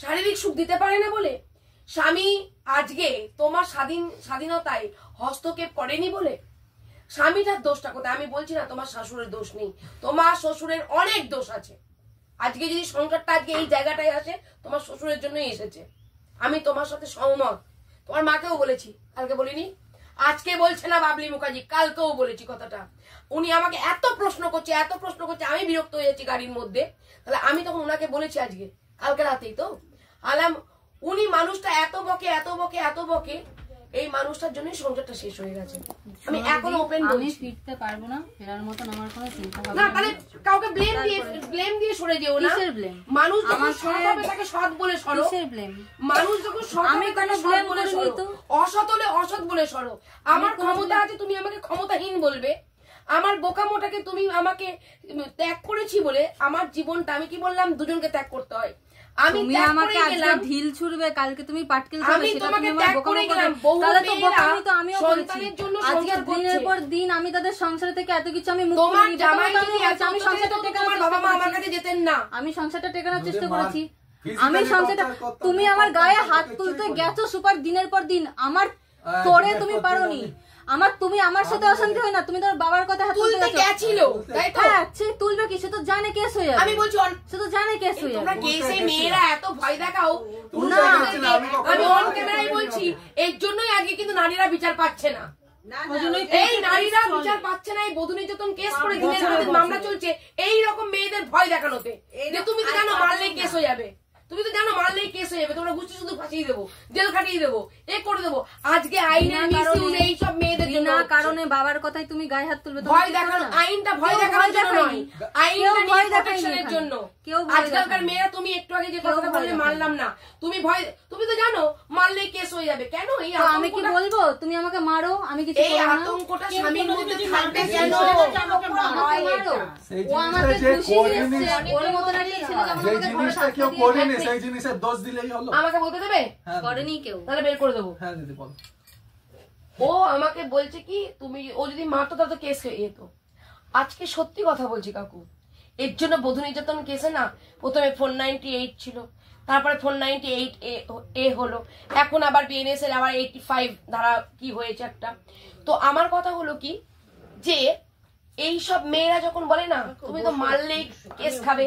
শারীরিক সুখ দিতে পারে না বলে? স্বামী আজকে তোমার স্বাধীনতায় হস্তক্ষেপ করেনি বলে? স্বামীটার দোষটা কোথায়? আমি বলছি না তোমার শাশুড়ের দোষ নেই, তোমার শ্বশুরের অনেক দোষ আছে। আজকে যদি সংসারটা আজকে এই জায়গাটায় আসে তোমার শ্বশুরের জন্যই এসেছে, আমি তোমার সাথে সহমত। তোমার মাকেও বলেছি, কালকে বলিনি, আজকে বলছে না বাবলি মুখার্জি, কালকেও বলেছি কথাটা। উনি আমাকে এত প্রশ্ন করছে, আমি বিরক্ত হয়ে যাচ্ছি গাড়ির মধ্যে। তাহলে আমি তখন ওনাকে বলেছি আজকে, কালকে রাতেই তো আলাম, উনি মানুষটা এত বকে, এই মানুষটার জন্যই সংসারটা শেষ হয়ে গেছে। আমি এখন ওপেন আমি ফিরতে পারবো না, ফেরার মতন আমার কোনো চিন্তা ভাবনা না। তাহলে কাউকে ব্লেম দিয়ে সরে যেও না। কিসের ব্লেম? মানুষ যখন সৎ হবে তাকে সৎ বলে সরো। কিসের ব্লেম? মানুষ যখন সৎ হবে তাকে সৎ বলে সরো, অসৎ হলে অসৎ বলে সরো। আমার ক্ষমতা আছে, তুমি আমাকে ক্ষমতাহীন বলবে। আমার বোকামোটাকে তুমি আমাকে ত্যাগ করেছি বলে আমার জীবনটা, আমি কি বললাম, দুজনকে ত্যাগ করতে হয়। আমি আমাকে আজকে ঢিল ছুড়বে, কালকে তুমি পাটকেল খাবে, আমি সেটা তোমাকে তুমি ত্যাগ আমার করে বোকামো গেলাম। করবে। তাহলে তো বোকামি তো আমিও করেছি। সন্তানের জন্য আজকে সংসার করছে। দিনের পর দিন আমি তাদের সংসার থেকে এত কিছু আমি মুক্তি তোমার দিই। জামাই যদি এত আমি সংসারটা টেকানোর তোমার বাবা মা আমার কাছে যেতেন না। আমি সংসারটা টেকানোর চেষ্টা করেছি। আমি সংসারটা, তুমি আমার গায়ে হাত তুলতে গেছো সুপার দিনের পর দিন, আমার তোরে তুমি পারোনি। তুমি আমার সাথে অশান্তি হয় না, তুমি তোমার বাবার কথা হাত তুলতে গেছিল, তাই তো? হ্যাঁ, সে তুলবে কি, সে তো জানে কেস হয়ে যাবে। আমি বলছি সে তো জানে কেস হয়ে তোমরা যাবে। কেসে মেয়েরা এত ভয় দেখাও না, আমি অন ক্যামেরায় বলছি, এর জন্যই আজকে কিন্তু নারীরা বিচার পাচ্ছে না। এই নারীরা বিচার পাচ্ছে না, এই বধূ নির্যাতন কেস করে দিনের পর দিন মামলা চলছে এই রকম মেয়েদের ভয় দেখানোতে, যে তুমি তো জানো মারলেই কেস হয়ে যাবে, তুমি তো জানো মারলেই কেস হয়ে যাবে, তোমরা গুছিয়ে শুধু ফাঁসিয়ে দেবো, জেল খাটিয়ে দেবো, এ করে দেবো। আজকে আইনের মিসইউজ এই সব মেয়েদের জন্য না কারণে বাবার কথাই তুমি গায়ে হাত তুলবে? ভয় দেখানো, আইনটা ভয় দেখানোর জন্য নয়, আইনটা ভয় দেখানোর জন্য। আজকালকার মেয়েরা, তুমি একটু আগে যে কথাটা বললে মারলাম না, তুমি তো জানো মারলেই কেস হয়ে যাবে। কেন এই আমি কি বলবো? তুমি আমাকে মারো, আমি কিছু এই করব না। আতঙ্কটা স্বামীর মধ্যে থাকবে কেন? ও আমাকে খুশি দিচ্ছে, ওর মতন একটা ছেলে যখন যে আমাকে জিনিসটা কেউ করেনি সেই জিনিসের দোষ দিলেই হলো। আমাকে বলতে দেবে? করেনি কেউ, তাহলে বের করে দেবো। হ্যাঁ দিদি বলো। ও আমাকে বলছে কি, তুমি ও যদি মারতো তাহলে তো কেস হয়ে যেত। আজকে সত্যি কথা বলছি কাকু, এর জন্য বধূ নির্যাতন কেসে না প্রথমে 498 ছিল, তারপরে 498A হলো, এখন আবার বিএনএস এর আবার 85 ধারা কি হয়েছে একটা। তো আমার কথা হলো কি, যে এই সব মেয়েরা যখন বলে না তুমি তো মারলেই কেস খাবে,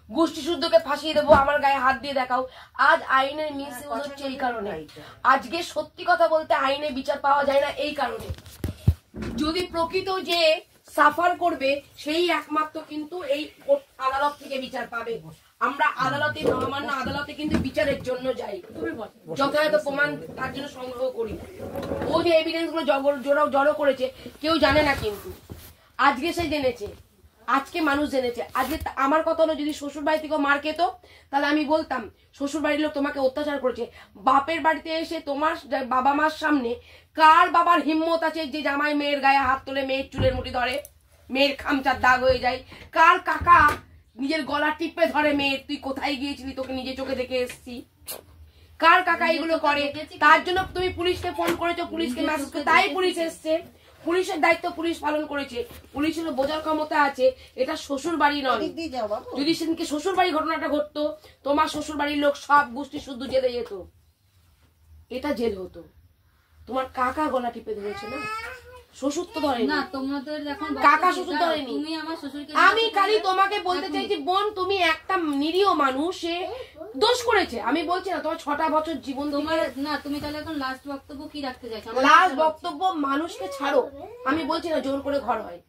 গোষ্ঠী শুদ্ধকে ফাঁসিয়ে দেবো, আমার গায়ে হাত দিয়ে দেখাও, আজ আইনের মিসইউজ হচ্ছে এই কারণে। আজকে সত্যি কথা বলতে আইনে বিচার পাওয়া যায় না এই কারণে। যদি প্রকৃত যে সাফার করবে সেই একমাত্র কিন্তু এই আদালত থেকে বিচার পাবে। আমরা আদালতে, মহামান্য আদালতে কিন্তু বিচারের জন্য যাই, যথাযথ প্রমাণ তার জন্য সংগ্রহ করি। ও যে এভিডেন্স গুলো জড়ো করেছে কেউ জানে না, কিন্তু আজকে সে জেনেছে, আজকে মানুষ জেনেছে। আজকে আমার কথা হলো, যদি শ্বশুর বাড়ি থেকে মার খেত তাহলে আমি বলতাম শ্বশুর বাড়ির লোক তোমাকে অত্যাচার করেছে। বাপের বাড়িতে এসে তোমার বাবা মার সামনে কার বাবার হিম্মত আছে যে জামাই মেয়ের গায়ে হাত তোলে, মেয়ের চুলের মুঠি ধরে, মেয়ের খামচার দাগ হয়ে যায়? কার কাকা নিজের গলা টিপে ধরে, মেয়ের তুই কোথায় গিয়েছিলি, তোকে নিজে চোখে দেখে এসছি? কার কাকা এগুলো করে, তার জন্য তুমি পুলিশকে ফোন করেছো, পুলিশকে মেসেজ করে, তাই পুলিশ এসছে। পুলিশের দায়িত্ব পুলিশ পালন করেছে, পুলিশের বোঝার ক্ষমতা আছে। এটা শ্বশুর বাড়ি নয়। যদি সেদিনকে শ্বশুর বাড়ি ঘটনাটা ঘটতো, তোমার শ্বশুর বাড়ির লোক সব গোষ্ঠী শুদ্ধ জেলে যেত, এটা জেল হতো। তোমার কাকা গলা টিপে ধরেছে না, শ্বশুর তো ধরেনি না, তোমাদের এখন কাকা শ্বশুর ধরেনি। তুমি আমার শ্বশুরকে আমি খালি তোমাকে বলতে চাইছি বোন, তুমি একটা নিরীহ মানুষ, সে দোষ করেছে। আমি বলছি না তোমার 6টা বছর জীবন তোমার না, তুমি তাহলে এখন লাস্ট বক্তব্য কি রাখতে চাইছো? লাস্ট বক্তব্য, মানুষকে ছাড়ো। আমি বলছি না জোর করে ঘর হয়।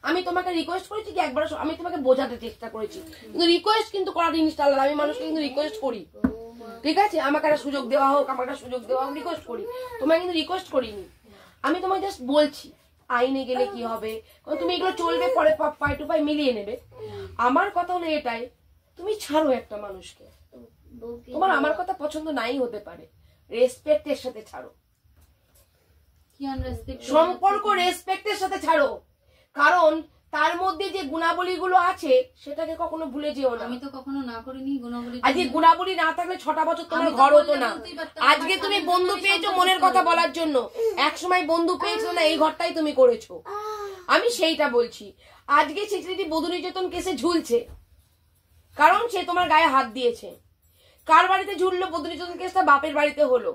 আমি তোমাকে রিকোয়েস্ট করেছি কি একবার, আমি তোমাকে বোঝাতে চেষ্টা করেছি, কিন্তু রিকোয়েস্ট কিন্তু করার জিনিসটা আলাদা। আমি মানুষকে কিন্তু রিকোয়েস্ট করি, ঠিক আছে, আমাকে একটা সুযোগ দেওয়া হোক, আমাকে একটা সুযোগ দেওয়া হোক, রিকোয়েস্ট করি। তোমাকে কিন্তু রিকোয়েস্ট করিনি, আমি তোমাকে জাস্ট বলছি আইনে গেলে কি হবে, কারণ তুমি এগুলো চলবে, পরে পাই টু পাই মিলিয়ে নেবে। আমার কথা হলো এটাই, তুমি ছাড়ো একটা মানুষকে। তোমার আমার কথা পছন্দ নাই হতে পারে, রেসপেক্টের সাথে ছাড়ো সম্পর্ক, রেসপেক্টের সাথে ছাড়ো। কারণ তার মধ্যে যে গুণাবলীগুলো আছে সেটাকে কখনো ভুলে যেও না। আমি তো কখনো না করিনি গুণাবলী। আজকে গুণাবলী না থাকলে 6টা বছর তোমার ঘর হতো না। আজকে তুমি বন্ধু পেয়েছো মনের কথা বলার জন্য, এক সময় বন্ধু পেয়েছো না, এই ঘরটাই তুমি করেছো। আমি সেইটা বলছি। আজকে ছেলেটি বধূ নির্যাতন কেসে ঝুলছে, কারণ সে তোমার গায়ে হাত দিয়েছে। কার বাড়িতে ঝুললো বধূ নির্যাতন কেসটা? বাপের বাড়িতে হলো।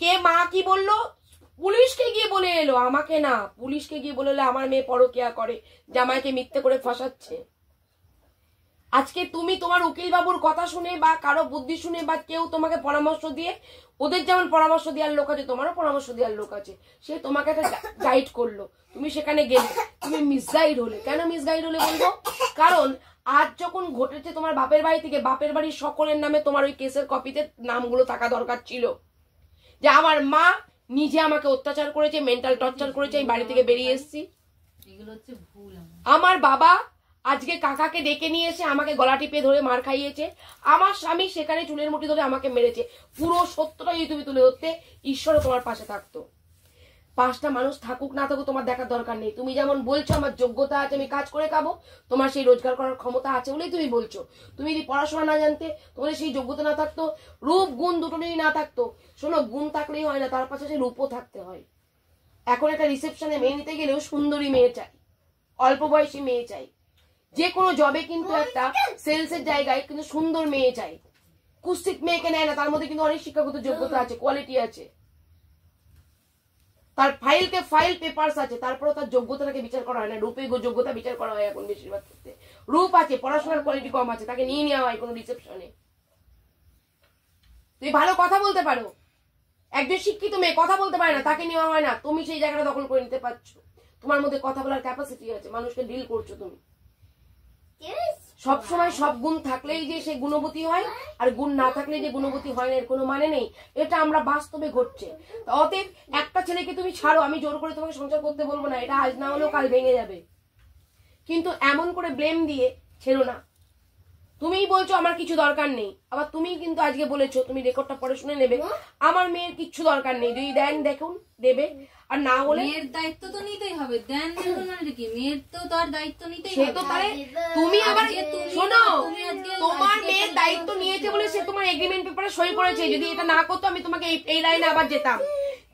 কে মা কি বললো? পুলিশকে গিয়ে বলে এলো, আমাকে না, পুলিশকে গিয়ে বলে এলো আমার মেয়ে পরকিয়া করে, জামাইকে মিথ্যে করে ফাঁসাচ্ছে। আজকে তুমি তোমার উকিল বাবুর কথা শুনে বা কারো বুদ্ধি শুনে বা কেউ তোমাকে পরামর্শ দিয়ে, ওদের যেমন পরামর্শ দেওয়ার লোক আছে তোমারও পরামর্শ দেওয়ার লোক আছে, সে তোমাকে একটা গাইড করলো, তুমি সেখানে গেলে, তুমি মিসগাইড হলে। কেন মিসগাইড হলে বলবো? কারণ আজ যখন ঘটেছে তোমার বাপের বাড়ি থেকে, বাপের বাড়ির সকলের নামে তোমার ওই কেসের কপিতে নামগুলো থাকা দরকার ছিল, যে আমার মা নিজে আমাকে অত্যাচার করেছে, মেন্টাল টর্চার করেছে, আমি বাড়ি থেকে বেরিয়ে এসেছি। এগুলো হচ্ছে ভুল। আমার বাবা আজকে কাকাকে ডেকে নিয়ে এসে আমাকে গলা টিপে ধরে মার খাইয়েছে, আমার স্বামী সেখানে চুলের মুঠি ধরে আমাকে মেরেছে। পুরো সত্যটা যদি তুমি তুলে ধরতে, ঈশ্বরও তোমার পাশে থাকতো। 5টা মানুষ থাকুক না থাকুক তোমার দেখার দরকার নেই। তুমি যেমন বলছো আমার যোগ্যতা আছে, আমি কাজ করে খাবো, তোমার সেই রোজগার করার ক্ষমতা আছে বলেই তুমি বলছো। তুমি যদি পড়াশোনা না জানতে, তোমার সেই যোগ্যতা না থাকতো, রূপ গুণ দুটো নিয়েই না থাকতো, শোনো গুণ থাকলেই হয় না, তার পাশে সেই রূপও থাকতে হয়। এখন একটা রিসেপশনে মেয়ে নিতে গেলেও সুন্দরী মেয়ে চাই, অল্প বয়সী মেয়ে চাই। যে কোনো জবে কিন্তু একটা সেলসের জায়গায় কিন্তু সুন্দর মেয়ে চাই। কুৎসিত মেয়েকে নেয় না, তার মধ্যে কিন্তু অনেক শিক্ষাগত যোগ্যতা আছে, কোয়ালিটি আছে, তার ফাইল পেপারস আছে, তারপরে তার যোগ্যতাটাকে বিচার করা হয় না, রূপে যোগ্যতা বিচার করা হয় এখন বেশিরভাগ ক্ষেত্রে। রূপ আছে, পড়াশোনার কোয়ালিটি কম আছে, তাকে নিয়ে নেওয়া হয় কোনো রিসেপশনে। তুমি ভালো কথা বলতে পারো, একজন শিক্ষিত মেয়ে কথা বলতে পারে না, তাকে নেওয়া হয় না। তুমি সেই জায়গাটা দখল করে নিতে পারছো, তোমার মধ্যে কথা বলার ক্যাপাসিটি আছে, মানুষকে ডিল করছো তুমি। সবসময় সব গুণ থাকলেই যে সে গুণবতী হয়, আর গুণ না থাকলে যে গুণবতী হয় না, এর কোনো মানে নেই। এটা আমরা বাস্তবে ঘটছে। অতএব একটা ছেলেকে তুমি ছাড়ো, আমি জোর করে তোমাকে সংসার করতে বলবো না, এটা আজ না হলেও কাল ভেঙে যাবে, কিন্তু এমন করে ব্লেম দিয়ে ছেড়ো না। তুমিই বলছো আমার কিছু দরকার নেই, আবার তুমি কিন্তু আজকে বলেছো, তুমি রেকর্ডটা পরে শুনে নেবে, আমার মেয়ের কিচ্ছু দরকার নেই, যদি দেন দেখুন দেবে, আর না হলে মেয়ের দায়িত্ব তো নিতেই হবে। দেন দেখুন মানে কি, মেয়ের তো তার দায়িত্ব নিতেই সে হবে। তো তাহলে তুমি আবার শোনো, তুমি আজকে তোমার মেয়ের দায়িত্ব নিয়েছে বলে সে তোমার এগ্রিমেন্ট পেপারে সই করেছে। যদি এটা না করতো আমি তোমাকে এই লাইনে আবার যেতাম,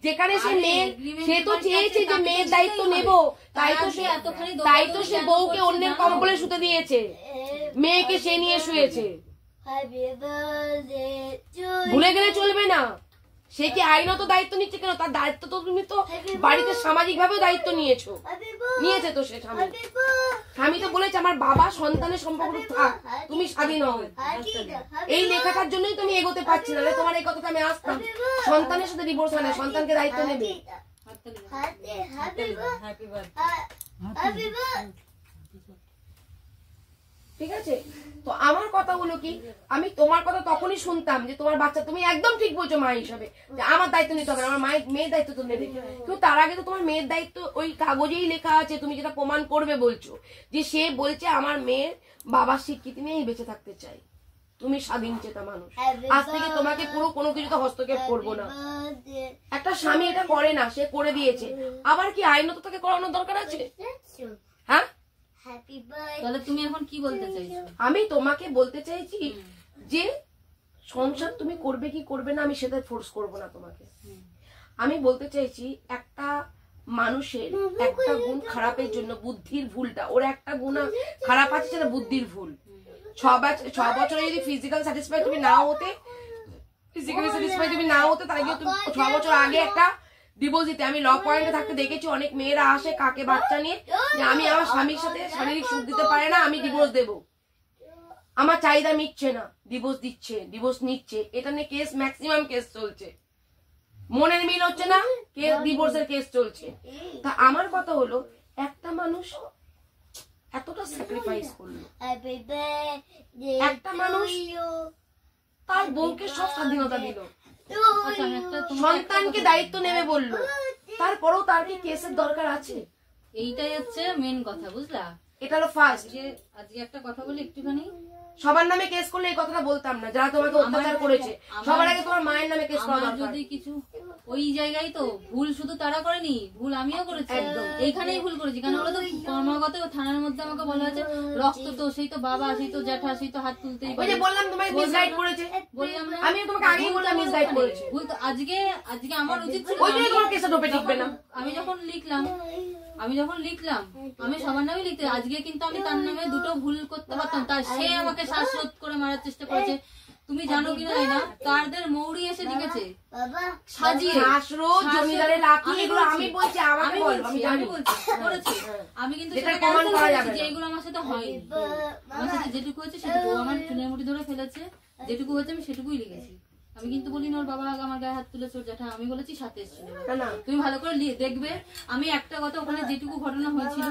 যেখানে সে মেয়ের, সে তো চেয়েছে যে মেয়ের দায়িত্ব নেব, তাই তো সে বউকে অন্যের কম্বলে শুতে দিয়েছে, মেয়েকে সে নিয়ে শুয়েছে। ভুলে গেলে চলবে না। সে কি আইনত দায়িত্ব নিচ্ছে কেন? তার দায়িত্ব তো তুমি তো বাড়িতে সামাজিক ভাবে দায়িত্ব নিয়েছে তো সে স্বামী। স্বামী তো বলেছে আমার বাবা সন্তানের সম্পর্ক থাক, তুমি স্বাধীন হও। এই লেখাটার জন্যই তুমি এগোতে পারছি না, তোমার এই কথাটা আমি আসতাম। সন্তানের সাথে ডিভোর্স হয় না, সন্তানকে দায়িত্ব নেবে। ঠিক আছে, তো আমার কথা হলো কি, আমি তোমার কথা তখনই শুনতাম যে তোমার বাচ্চা, তুমি একদম ঠিক বলছো মা হিসাবে, যে আমার দায়িত্ব নিতে হবে, আমার মেয়ের দায়িত্ব তো নেবে। কিন্তু তার আগে তো তোমার মেয়ের দায়িত্ব ওই কাগজেই লেখা আছে, তুমি যেটা প্রমাণ করবে বলছো, যে সে বলছে আমার মেয়ের বাবার স্বীকৃতি নিয়েই বেঁচে থাকতে চাই। তুমি স্বাধীন চেতা মানুষ, আজ থেকে তোমাকে পুরো কোনো কিছুতে হস্তক্ষেপ করবো না। একটা স্বামী এটা করে না, সে করে দিয়েছে, আবার কি আইনত তাকে করানোর দরকার আছে? হ্যাঁ, তাহলে তুমি এখন কি বলতে চাইছো? আমি তোমাকে বলতে চাইছি যে সংসার তুমি করবে কি করবে না আমি সেটা ফোর্স করব না তোমাকে। আমি বলতে চাইছি একটা মানুষের একটা গুণ খারাপের জন্য বুদ্ধির ভুলটা, ওর একটা গুণ খারাপ আছে সেটা বুদ্ধির ভুল। 6 বছরে যদি ফিজিক্যাল স্যাটিসফাই তুমি না হতে, ফিজিক্যালি স্যাটিসফাই তুমি না হতে, তাহলে তুমি 6 বছর আগে একটা ডিভোর্স দিতে। আমি ল পয়েন্টে থাকতে দেখেছি অনেক মেয়েরা আসে কাকে বাচ্চা নিয়ে যে আমি আমার স্বামীর সাথে শারীরিক সুখ দিতে পারে না, আমি ডিভোর্স দেব, আমার চাহিদা মিটছে না, ডিভোর্স দিচ্ছে, ডিভোর্স নিচ্ছে। এটা নিয়ে কেস, ম্যাক্সিমাম কেস চলছে, মনের মিল হচ্ছে না, ডিভোর্সের কেস চলছে। তা আমার কথা হলো একটা মানুষ এতটা স্যাক্রিফাইস করলো, একটা মানুষ তার বউকে সব স্বাধীনতা দিল, আচ্ছা আমি একটা সন্তানকে দায়িত্ব নেবে বললো, তারপরেও তার কি কেসের দরকার আছে? এইটাই হচ্ছে মেন কথা, বুঝলা? এটা হলো ফার্স্ট। আজকে একটা কথা বলি একটুখানি, সবার নামে কেস করলে এই কথাটা বলতাম না, যারা তোমাকে অত্যাচার করেছে সবার আগে তোমার মায়ের নামে কেস করা আমার দরকার। যদি কিছু ওই জায়গায় তো ভুল শুধু তারা করেনি, ভুল আমিও করেছি, এইখানেই ভুল করেছি। কারণ ওরা তো ক্রমাগত থানার মধ্যে আমাকে বলা হয়েছে রক্ত তো, সেই তো বাবা, সেই তো জ্যাঠা, সেই তো হাত তুলতেই ওই যে বললাম তোমাকে মিসগাইড করেছে, বললাম না, আমি তোমাকে আগেই বললাম মিসগাইড করেছে। ভুল তো আজকে আমার উচিত ছিল। ওই জন্য তোমার কেসে ঢোপে টিকবে না। আমি যখন লিখলাম আমি সবার নামে লিখতে, আজকে কিন্তু আমি তার নামে দুটো ভুল করতে পারতাম, তার সে আমাকে শ্বাসরোধ করে মারার চেষ্টা করেছে। তুমি জানো কিনা জানি না, তারদের মৌরি এসে লিখেছে সাজিয়ে শ্বাসরোধ, জমিদারের লাঠি, এগুলো আমি বলছি, আমাকে বল, আমি বলছি করেছে। আমি কিন্তু যেটা সেটা প্রমাণ cancel করা করেছি যাবে যে না। এগুলো আমার সাথে হয়নি। আমার সাথে যেটুকু হয়েছে সেটুকু, ও আমার চুনের মুঠি ধরে ফেলেছে, যেটুকু হয়েছে আমি সেটুকুই লিখেছি। আমি কিন্তু বলি না ওর বাবা আমার গায়ে হাত তুলেছে, ওর জ্যাঠা, আমি বলেছি সাথে এসেছিল। না না তুমি ভালো করে দেখবে, আমি একটা কথা, ওখানে যেটুকু ঘটনা হয়েছিল,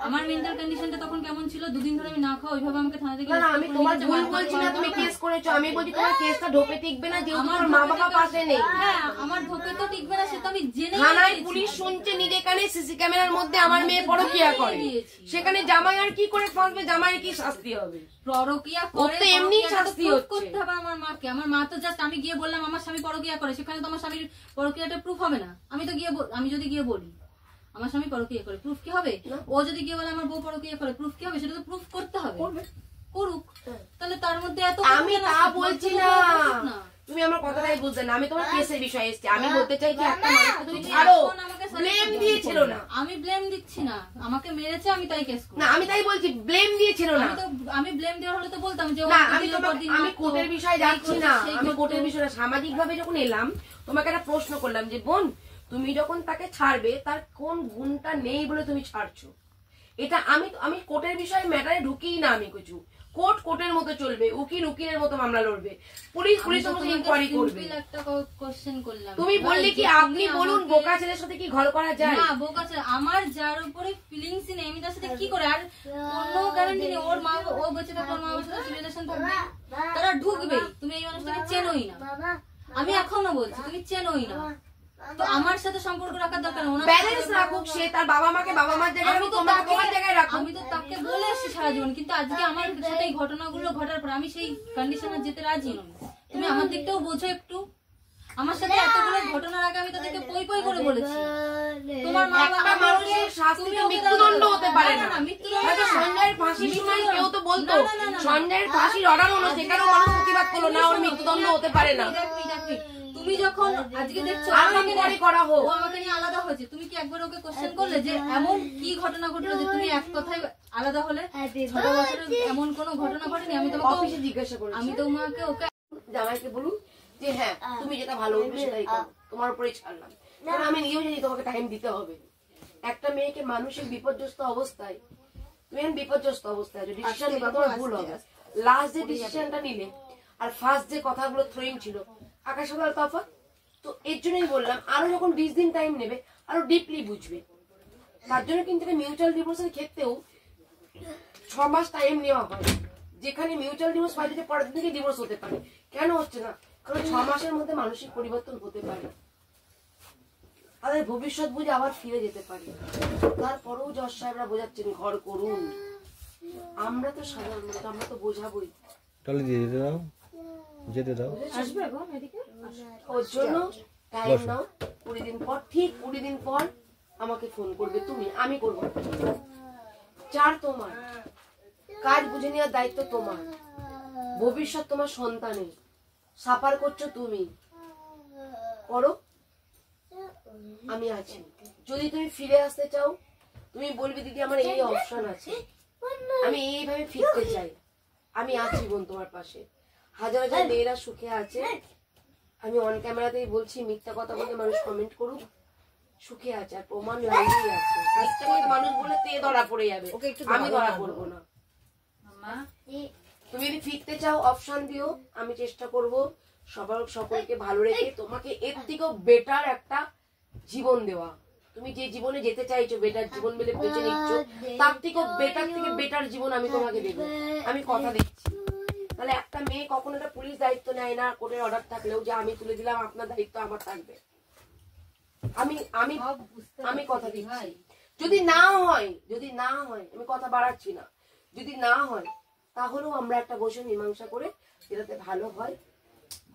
আমার মেন্টাল কন্ডিশনটা তখন কেমন ছিল, 2 দিন ধরে আমি না খাওয়া ওইভাবে আমাকে থানা থেকে না না, আমি তোমার ভুল বলছি না, তুমি কেস করেছো, আমি বলছি তোমার কেসটা ঢোপে টিকবে না, যেহেতু তোমার মা বাবা পাশে নেই। হ্যাঁ আমার ধোপে তো টিকবে না, সেটা আমি জেনে থানায় পুলিশ শুনছে নিজে কানে সিসি ক্যামেরার মধ্যে আমার মেয়ে পরকিয়া করে, সেখানে জামাই আর কি করে ফাঁসবে, জামাইয়ের কি শাস্তি হবে? পরকিয়া ওর করে তো এমনি শাস্তি proof হচ্ছে। করতে হবে আমার মাকে। আমার মা তো জাস্ট আমি গিয়ে বললাম আমার স্বামী পরকিয়া করে, সেখানে তো আমার স্বামীর পরকিয়াটা প্রুফ হবে না। আমি যদি গিয়ে বলি আমার স্বামী পরকিয়া করে, প্রুফ কি হবে? ও যদি গিয়ে বলে আমার বউ পরকিয়া করে, প্রুফ কি হবে? সেটা তো প্রুফ করতে হবে, করুক। তাহলে তার মধ্যে এত আমি তা বলছি না, তুমি আমার কথাটাই বুঝলে না। আমি তোমার কেসের বিষয়ে এসেছি, আমি বলতে চাইছি একটা মানুষকে তুমি ছাড়ো, ব্লেম দিয়েছিল না। আমি ব্লেম দিচ্ছি না, আমাকে মেরেছে আমি তাই কেস করি না, আমি তাই বলছি ব্লেম দিয়েছিল না। আমি ব্লেম দেওয়ার হলে তো বলতাম যে না, আমি কোর্টের বিষয়ে যাচ্ছি না, আমি কোর্টের বিষয়ে সামাজিক ভাবে যখন এলাম তোমাকে একটা প্রশ্ন করলাম যে বোন তুমি যখন তাকে ছাড়বে তার কোন গুণটা নেই বলে তুমি ছাড়ছো, এটা আমি কোর্টের বিষয়ে ম্যাটারে ঢুকিই না। আমি কিছু কোর্টের মতো চলবে, উকিল উকিলের মতো মামলা লড়বে, পুলিশ পুলিশের মতো ইনকোয়ারি করবে। একটা কোশ্চেন করলাম, তুমি বললে কি আপনি বলুন বোকা ছেলের সাথে কি ঘর করা যায়? না বোকা ছেলে, আমার যার উপরে ফিলিংসই নেই আমি তার সাথে কি করে, আর কোনো গ্যারান্টি নেই ওর মা, ও বেঁচে থাকবে, ওর মা বাবার সাথে রিলেশন থাকবে, তারা ঢুকবেই। তুমি এই মানুষটাকে চেনোই না, আমি এখনো বলছি তুমি চেনোই না, তো আমার সাথে সম্পর্ক রাখার দরকার নেই। ব্যালেন্স রাখুক, সে তার বাবা মাকে বাবা মার জায়গায় রাখুক, তোমাকে তোমার জায়গায় রাখুক। আমি তো তাকে বলে এসেছি সারা জীবন, কিন্তু আজকে আমার সাথে এই ঘটনাগুলো ঘটার পর আমি সেই কন্ডিশনে যেতে রাজি নই। তুমি আমার দিকটাও বোঝো একটু, আমার সাথে এতগুলো ঘটনার আগে আমি তাদেরকে পই পই করে বলেছি তোমার মা বাবা মানুষের শাস্তি তো মৃত্যুদণ্ড হতে পারে না। মৃত্যুদণ্ড সঞ্জয়ের ফাঁসির সময় কেউ তো বলতো সঞ্জয়ের ফাঁসির অর্ডার হলো, সেখানেও মানুষ প্রতিবাদ করলো না, ওর মৃত্যুদণ্ড হতে পারে না। তুমি যখন আজকে দেখছো আমাকে পরে করা হোক, ও আমাকে নিয়ে আলাদা হয়েছে, তুমি কি একবার ওকে কোশ্চেন করলে যে এমন কি ঘটনা ঘটলো যে তুমি এক কথায় আলাদা হলে? 6 বছরে এমন কোনো ঘটনা ঘটেনি। আমি তোমাকে অফিসে জিজ্ঞাসা করেছি, আমি তোমাকে ওকে জামাইকে বলুন যে হ্যাঁ তুমি যেটা ভালো বুঝবে সেটাই করো, তোমার উপরেই ছাড়লাম। কারণ আমি নিজেও জানি তোমাকে টাইম দিতে হবে। একটা মেয়েকে মানসিক বিপর্যস্ত অবস্থায়, তুমি এখন বিপর্যস্ত অবস্থায় আছো, ডিসিশন নিতে তোমার ভুল হবে। লাস্ট যে ডিসিশনটা নিলে আর ফার্স্ট যে কথাগুলো থ্রোইং ছিল আকাশ পাতাল তফাৎ। তো এর জন্যই বললাম আরো যখন 20 দিন টাইম নেবে আরো ডিপলি বুঝবে। তার জন্য কিন্তু মিউচুয়াল ডিভোর্সের ক্ষেত্রেও 6 মাস টাইম নেওয়া হয়, যেখানে মিউচুয়াল ডিভোর্স ফাইল দিতে পরের দিকে ডিভোর্স হতে পারে। কেন হচ্ছে না? কারণ 6 মাসের মধ্যে মানসিক পরিবর্তন হতে পারে, তাদের ভবিষ্যৎ বুঝে আবার ফিরে যেতে পারে। তারপরেও জজ সাহেবরা বোঝাচ্ছেন ঘর করুন, আমরা তো সাধারণ মানুষ, আমরা তো বোঝাবই। তাহলে দিয়ে যেতে দাও, যেতে দাও। আসবে গো এদিকে। ওর জন্য টাইম নাও, 20 দিন পর, ঠিক 20 দিন পর আমাকে ফোন করবে তুমি, আমি করবো। চার তোমার কাজ বুঝে নেওয়ার দায়িত্ব তোমার, ভবিষ্যৎ তোমার সন্তানের। সাফার করছো তুমি, করো, আমি আছি। যদি তুমি ফিরে আসতে চাও, তুমি বলবি দিদি আমার এই অপশন আছে, আমি এইভাবে ফিরতে চাই, আমি আছি বোন তোমার পাশে। হাজার হাজার মেয়েরা সুখে আছে, আমি অন ক্যামেরাতেই বলছি, মিথ্যা কথা বলে মানুষ কমেন্ট করুক, সুখে আছে আর প্রমাণ লাইনেই আছে। মিথ্যা কথা মানুষ বলে তে ধরা পড়ে যাবে, আমি ধরা পড়বো না। মামা তুমি যদি ফিরতে চাও অপশন দিও, আমি চেষ্টা করব সকলকে ভালো রেখে তোমাকে এর থেকেও বেটার একটা জীবন দেওয়া। তুমি যে জীবনে যেতে চাইছো, বেটার জীবন বলে বেঁচে নিচ্ছ, তার থেকেও বেটার থেকে বেটার জীবন আমি তোমাকে দেবো, আমি কথা দিচ্ছি। তাহলে একটা মেয়ে কখনো একটা পুলিশ দায়িত্ব নেয় না, কোর্টের অর্ডার থাকলেও যে আমি তুলে দিলাম, আপনার দায়িত্ব আমার থাকবে। আমি আমি আমি কথা দিচ্ছি, যদি না হয় আমি কথা বাড়াচ্ছি না, যদি না হয় তাহলেও আমরা একটা বসে মীমাংসা করে যেটাতে ভালো হয়,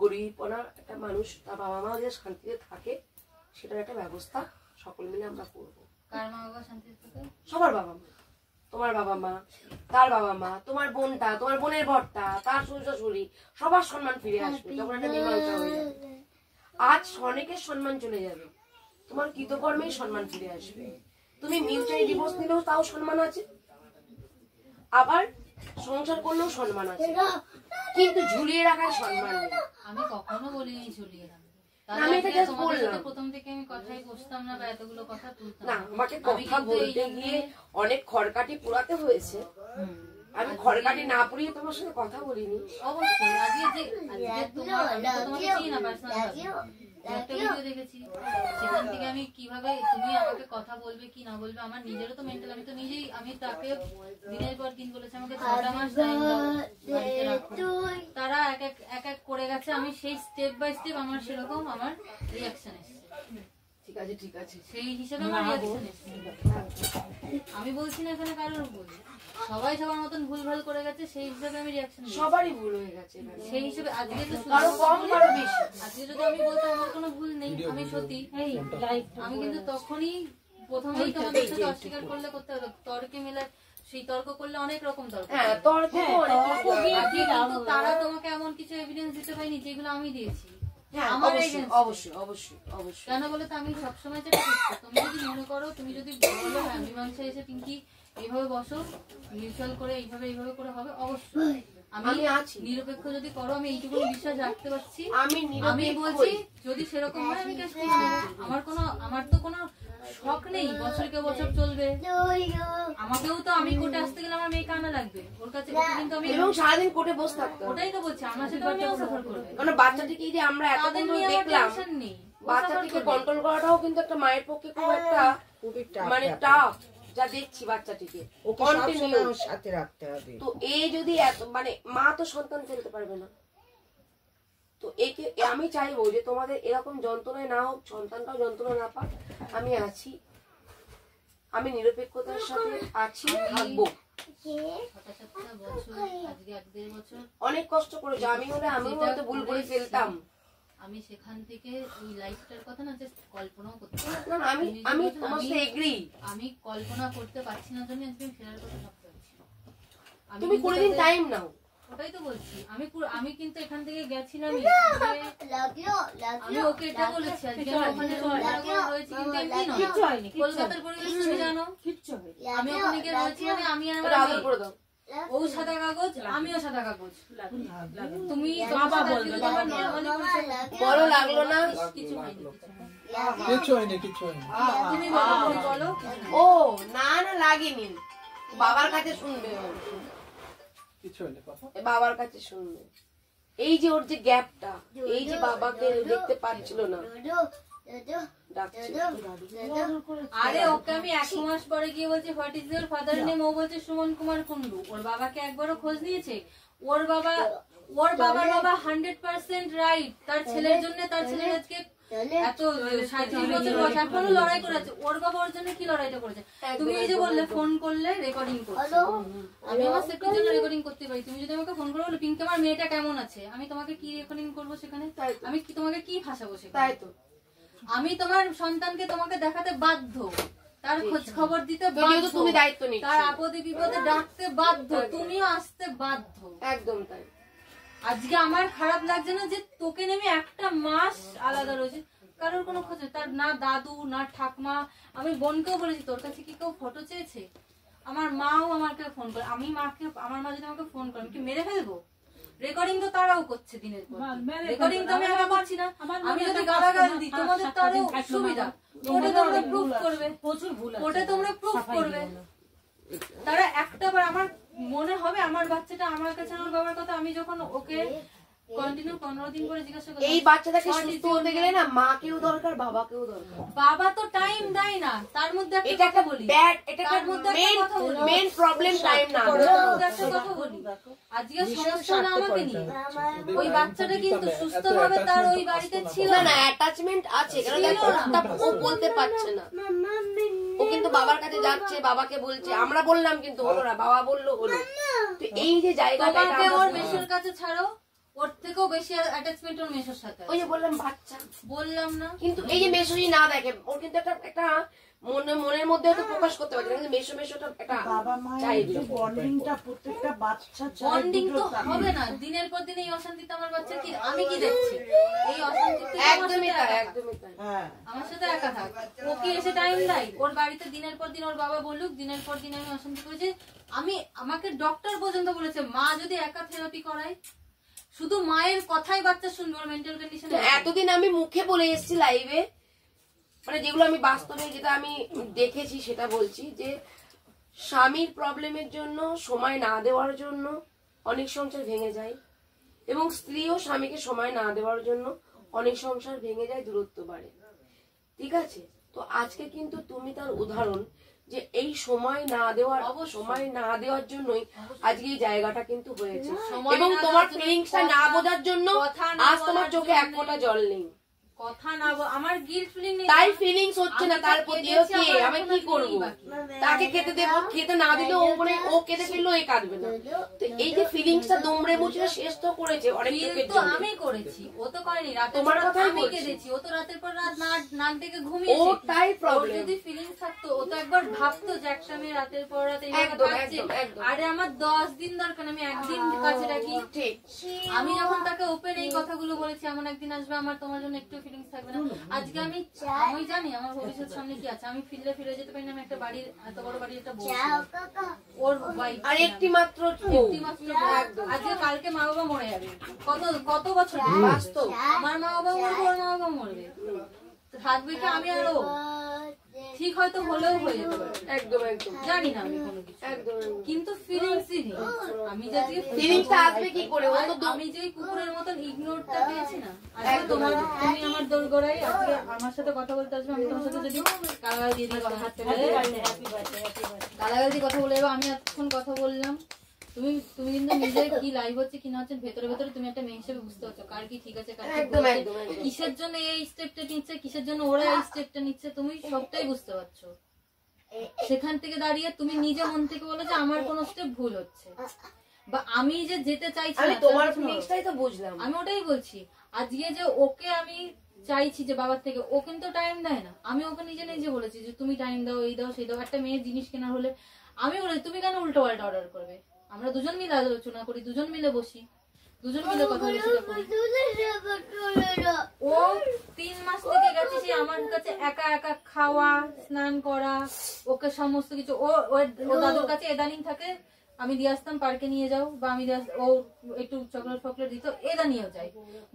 গরিবপনা একটা মানুষ তার বাবা মা যে শান্তিতে থাকে সেটার একটা ব্যবস্থা সকল মিলে আমরা করবো। কার মা বাবা শান্তিতে থাকে? সবার বাবা মা, তোমার বাবা মা, তার বাবা মা, তোমার বোনটা, তোমার বোনের বরটা, তার শ্বশুর শাশুড়ি, সবার সম্মান ফিরে আসবে যখন একটা মীমাংসা হয়ে যাবে। আজ অনেকের সম্মান চলে যাবে, তোমার কৃতকর্মেই সম্মান ফিরে আসবে। তুমি মিউচুয়ালি ডিভোর্স নিলেও তাও সম্মান আছে, আবার সংসার করলেও সম্মান আছে, কিন্তু ঝুলিয়ে রাখার সম্মান নেই। আমি কখনো বলিনি ঝুলিয়ে রাখবো। আমি এটা just তোমাদের সাথে বললাম। প্রথম থেকে আমি কথাই বসতাম না বা এতগুলো কথা তুলতাম না, না। আমাকে আমি কথা কিন্তু এই বলতে জন্যে- গিয়ে অনেক খড়কাঠি পোড়াতে হয়েছে, আমি খড়কাঠি না পুড়িয়ে তোমার সাথে কথা বলিনি। অবশ্যই আজকে তোমাকে চিনি না পার্সোনাল একটা ভিডিও দেখেছি, সেখান থেকে আমি কিভাবে তুমি আমাকে কথা বলবে কি না বলবে, আমার নিজেরও তো মেন্টাল, আমি তো নিজেই, আমি তাকে দিনের পর দিন বলেছি আমাকে 6টা মাস টাইম দাও বাড়িতে রাখো, তারা এক এক করে গেছে, আমি সেই স্টেপ বাই স্টেপ আমার সেরকম আমার রিয়াকশন এসেছে, ঠিক আছে ঠিক আছে, সেই হিসেবে আমার রিয়াকশন এসেছে। আমি বলছি না এখানে কারোর ভুল, সবাই সবার মতন ভুল ভাল করে গেছে, সেই হিসেবে আমি রিয়াকশন দিয়েছি। সবারই ভুল হয়ে গেছে এখানে। সেই হিসেবে আজকে তো কারো কম কারো বেশি। আজকে যদি আমি বলতাম আমার কোনো ভুল নেই, আমি সত্যি আমি কিন্তু তখনই প্রথমেই তোমাদের সাথে অস্বীকার করলে করতে হতো, তর্কে মেলা সেই তর্ক করলে অনেক রকম তর্ক। হ্যাঁ, তর্ক তো অনেক কিছু আছে। আজকে কিন্তু তারা তোমাকে এমন কিছু এভিডেন্স দিতে পারেনি যেগুলো আমি দিয়েছি। হ্যাঁ, আমার অবশ্যই against। অবশ্যই অবশ্যই অবশ্যই। কেন বলে তো আমি সবসময় চেষ্টা করছি, তুমি যদি মনে করো, তুমি যদি বলো হ্যাঁ মীমাংসা এসে পিঙ্কি এইভাবে বসো, মিউচুয়াল করে এইভাবে করে হবে, অবশ্যই আমি আমি আছি। নিরপেক্ষ যদি করো, আমি এইটুকু বিশ্বাস রাখতে পারছি। আমি আমি বলছি যদি সেরকম হয় আমি কেস করব, আমার তো কোনো শখ নেই বছরকে বছর চলবে, আমাকেও তো আমি কোর্টে আসতে গেলে আমার মেয়ে কানা লাগবে, ওর কাছে ওকে কিন্তু আমি, এবং সারাদিন কোর্টে বসে থাকতে হবে। ওটাই তো বলছি, আমার সাথে আমিও সাফার করবে, কারণ বাচ্চাটিকে যে আমরা এতদিন তাদের ধরে নিয়ে আমার দেখলাম, টেনশন নেই, ও বাচ্চাটিকে suffer করবে। কন্ট্রোল করাটাও কিন্তু একটা মায়ের পক্ষে খুব একটা মানে টাফ, যা দেখছি বাচ্চাটিকে কন্টিনিউ সাথে রাখতে হবে। তো এই যদি এত মানে মা তো সন্তান ফেলতে পারবে না, তো একে আমি চাইবো যে তোমাদের এরকম যন্ত্রণায় না হোক, সন্তানটাও যন্ত্রণা না পাক, আমি আছি, আমি নিরপেক্ষতার সাথে আছি, থাকবো। ৬-৭টা বছর, আজকে 1-1.5 বছর অনেক কষ্ট করেছি, আমি হলে আমিও হয়তো ভুল করে ফেলতাম। আমি সেখান থেকে ওই লাইফটার কথা না জাস্ট কল্পনাও করতে পারি না না, আমি তোমার সাথে এগ্রি। আমি কল্পনা করতে পারছি না জন্য আজকে আমি ফেরার কথা ভাবতে পারছি না। আমি তুমি কিন্তু কোনোদিন তাদের- টাইম নাও। ওটাই তো বলছি, আমি কিন্তু এখান থেকে গেছিলাম, আমি ওকে এটা বলেছি আজকে আমার ওখানে রয়েছে, কিন্তু এমনি নয়, কলকাতার পরিবেশ তুমি জানো, আমি ওখানে গিয়ে রয়েছি মানে আমি আর আমার ওটা আদর মেয়ে। করে দাও। ও সাদা কাগজ, আমিও সাদা কাগজ, তুমি বাবা বলবে তোমার নরমালি বড় লাগলো না? কিছু হয়নি, কিচ্ছু হয়নি, কিচ্ছু হয়নি। তুমি বলো, তুমি বলো। ও না না, লাগেনি, বাবার কাছে শুনবে ও। কিচ্ছু হয়নি কথা। বাবার কাছে শুনবে। এই যে ওর যে গ্যাপটা, এই যে বাবাকে দেখতে পাচ্ছিল না, ডাকছে। আরে ওকে আমি 1 মাস পরে গিয়ে বলছি what is your father name, ও বলছে সুমন কুমার কুন্ডু। ওর বাবাকে একবারও খোঁজ নিয়েছে? ওর বাবার বাবা 100% রাইট, তার ছেলের জন্য, তার ছেলের আজকে এত 37 বছর বয়স, এখনো লড়াই করেছে। ওর বাবা ওর জন্য কি লড়াইটা করেছে? তুমি এই যে বললে ফোন করলে রেকর্ডিং করছো, আমি আমার সেফটির জন্য রেকর্ডিং করতে পারি। তুমি যদি আমাকে ফোন করে বলো পিঙ্কি আমার মেয়েটা কেমন আছে, আমি তোমাকে কি রেকর্ডিং করবো সেখানে? আমি কি তোমাকে কি ভাসাবো সেখানে? তাই তো, আমি তোমার সন্তানকে তোমাকে দেখাতে বাধ্য, তার খোঁজ খবর দিতে যদিও তো বাধ্য, তুমি দায়িত্ব নিচ্ছ। তার আপদে বিপদে ডাকতে বাধ্য, তুমিও আসতে বাধ্য। একদম তাই। আজকে আমার খারাপ লাগছে না যে তোকে নেমে একটা মাস আলাদা রয়েছে, কারোর কোনো খোঁজ নেই, তার না দাদু না ঠাকমা। আমি বোনকেও বলেছি তোর কাছে কি কেউ ফটো চেয়েছে, আমার মাও আমাকে ফোন করে, আমি মাকে, আমার মা যদি আমাকে ফোন করে আমি কি মেরে ফেলবো? রেকর্ডিং তো তারাও করছে দিনের পর, রেকর্ডিং তো আমি একা করছি না, আমি যদি গালাগাল দিই তোমাদের তো আরো সুবিধা, ওটা তোমরা প্রুফ করবে, প্রচুর ভুল ওটা তোমরা প্রুফ করবে। তারা একটা বার আমার মনে হবে আমার বাচ্চাটা আমার কাছে, আমার বাবার কথা আমি যখন ওকে কন্টিনিউ 15 দিন করে জিজ্ঞাসা করি, এই বাচ্চাটাকে সুস্থ হতে গেলে না মাকেও দরকার বাবাকেও দরকার। বাবা তো টাইম দেয় না, তার মধ্যে এটা একটা একটা কথা বলি, ব্যাড, এটা তার মধ্যে একটা একটা কথা বলি, মেইন প্রবলেম টাইম না। তার মধ্যে একটা কথা বলি, আজকে সমস্যা না আমাকে নিয়ে, ওই বাচ্চাটা কিন্তু সুস্থভাবে তার ওই বাড়িতে ছিল না না। না অ্যাটাচমেন্ট আছে, কারণ দেখো ও বলতে পারছে না, ও কিন্তু বাবার কাছে যাচ্ছে, বাবাকে বলছে, আমরা বললাম কিন্তু হলো না, বাবা বললো হলো। তো এই যে জায়গাটা, তোমাকে ওর মেসোর কাছে ছাড়ো, ওর থেকেও বেশি অ্যাটাচমেন্ট ওর মেসোর সাথে ওই যে বললাম বাচ্চা, বললাম না। কিন্তু এই যে মেসোই না দেখে, ওর কিন্তু একটা মনের মধ্যে হয়তো প্রকাশ করতে পারছে না, কিন্তু মেসোটা একটা বাবা মায়ের যে বন্ডিংটা প্রত্যেকটা বাচ্চা চায়, বন্ডিং তো হবে না, দিনের পর দিন এই অশান্তিতে আমার বাচ্চা কি, আমি কি দেখছি এই অশান্তিতে? একদমই তাই, একদমই তাই। হ্যাঁ আমার সাথে একা থাক, ও কি এসে টাইম দেয় ওর বাড়িতে? দিনের পর দিন ওর বাবা বলুক দিনের পর দিন আমি অশান্তি করেছি, আমাকে ডক্টর পর্যন্ত বলেছে মা যদি একা থেরাপি করায়, শুধু মায়ের কথাই বাচ্চা শুনবে, ওর মেন্টাল কন্ডিশন। এতদিন আমি মুখে বলে এসেছি লাইভে, মানে যেগুলো আমি বাস্তবে যেটা আমি দেখেছি সেটা বলছি, যে স্বামীর প্রবলেমের জন্য, সময় না দেওয়ার জন্য অনেক সংসার ভেঙে যায়, এবং স্ত্রীও স্বামীকে সময় না দেওয়ার জন্য অনেক সংসার ভেঙে যায়, দূরত্ব বাড়ে। ঠিক আছে, তো আজকে কিন্তু তুমি তার উদাহরণ, যে এই সময় না দেওয়ার জন্যই আজকে এই জায়গাটা কিন্তু হয়েছে, এবং তোমার ফিলিংসটা না বোঝার জন্য আজ তোমার চোখে এক ফোঁটা জল নেই। কথা না আমার গিল্ট ফিলিং নেই, তাই ফিলিংস হচ্ছে না তার প্রতি, আমি কি করবো, তাকে খেতে দেবো, খেতে না দিলে ও কেঁদে ফেললো, এই কাঁদবে না। তো এই যে ফিলিংসটা দুমড়ে মুচড়ে শেষ তো করেছে অনেক লোকের তো জন্য। আমি করেছি, ও তো করেনি, রাতে তোমার কথাই আমি বলছি। কেঁদেছি, ও তো রাতের পর রাত নাক ডেকে ঘুমিয়েছে। ওটাই ওর প্রবলেম। যদি ফিলিংস থাকতো ও তো একবার ভাবতো যে একটা মেয়ে রাতের পর রাত এইভাবে একদম, কাঁদছে, একদম, একদম। আরে আমার 10 দিন দরকার, আমি একদিন কাছে রাখি। ঠিক, আমি যখন তাকে ওপেন এই কথাগুলো বলেছি, এমন একদিন আসবে আমার তোমার জন্য একটু ফিলিংস থাকবে না। আজকে আমি জানি আমার ভবিষ্যৎ সামনে কি আছে, আমি ফিরে যেতে পারি না, আমি একটা বাড়ির এত বড় বাড়ির একটা বউ ছিলাম, ওর ওয়াইফ আর একটি মাত্র আজকে কালকে মা বাবা মরে যাবে, কত বছর বাস্তব। আমার মা বাবা মরবে, ওর মা বাবা মরবে, থাকবে কি আমি আরো ঠিক হয়তো হলেও হয়ে যেতে পারে, একদম একদম জানি না আমি কোনো কিছু, একদম। কিন্তু ফিলিংসই নেই। আমি যাতে ফিলিংসটা আসবে কি করে, ও তো আমি যে কুকুরের মতন ইগনোরটা পেয়েছি না, আজকে তুমি আমার দোরগোড়াই, আজকে আমার সাথে কথা বলতে আসবে, আমি তোমার সাথে যদি গালাগাল দিয়ে কথা হাঁটতে পারে, গালাগাল দিয়ে কথা বলে যাবো, আমি এতক্ষণ কথা বললাম, তুমি কিন্তু নিজের কি লাইভ হচ্ছে কি না হচ্ছে ভেতরে ভেতরে তুমি একটা মেয়ে হিসেবে বুঝতে পারছো কার কি ঠিক আছে, কার কি ভুল আছে, কিসের জন্য এই স্টেপটা নিচ্ছে, কিসের জন্য ওরা এই স্টেপটা নিচ্ছে, তুমি সবটাই বুঝতে পারছো। সেখান থেকে দাঁড়িয়ে তুমি নিজে মন থেকে বলো যে আমার কোন স্টেপ ভুল হচ্ছে, বা আমি যে যেতে চাইছি আমি তোমার ফিলিংসটাই তো বুঝলাম, আমি ওটাই বলছি। আজকে যে ওকে আমি চাইছি যে বাবার থেকে, ও কিন্তু টাইম দেয় না, আমি ওকে নিজে বলেছি যে তুমি টাইম দাও, এই দাও সেই দাও। একটা মেয়ের জিনিস কেনার হলে আমি বলেছি তুমি কেন উল্টো পাল্টা অর্ডার করবে, আমরা দুজন মিলে আলোচনা করি, দুজন মিলে বসি, দুজন মিলে কথা বলি। ও 3 মাস থেকে গেছে সে আমার কাছে একা একা খাওয়া, স্নান করা, ওকে সমস্ত কিছু, ও দাদুর কাছে এদানিং থাকে, আমি দিয়ে আসতাম পার্কে নিয়ে যাও, বা আমি ও একটু চকলেট ফকলেট দিত, এদা নিয়েও যাই।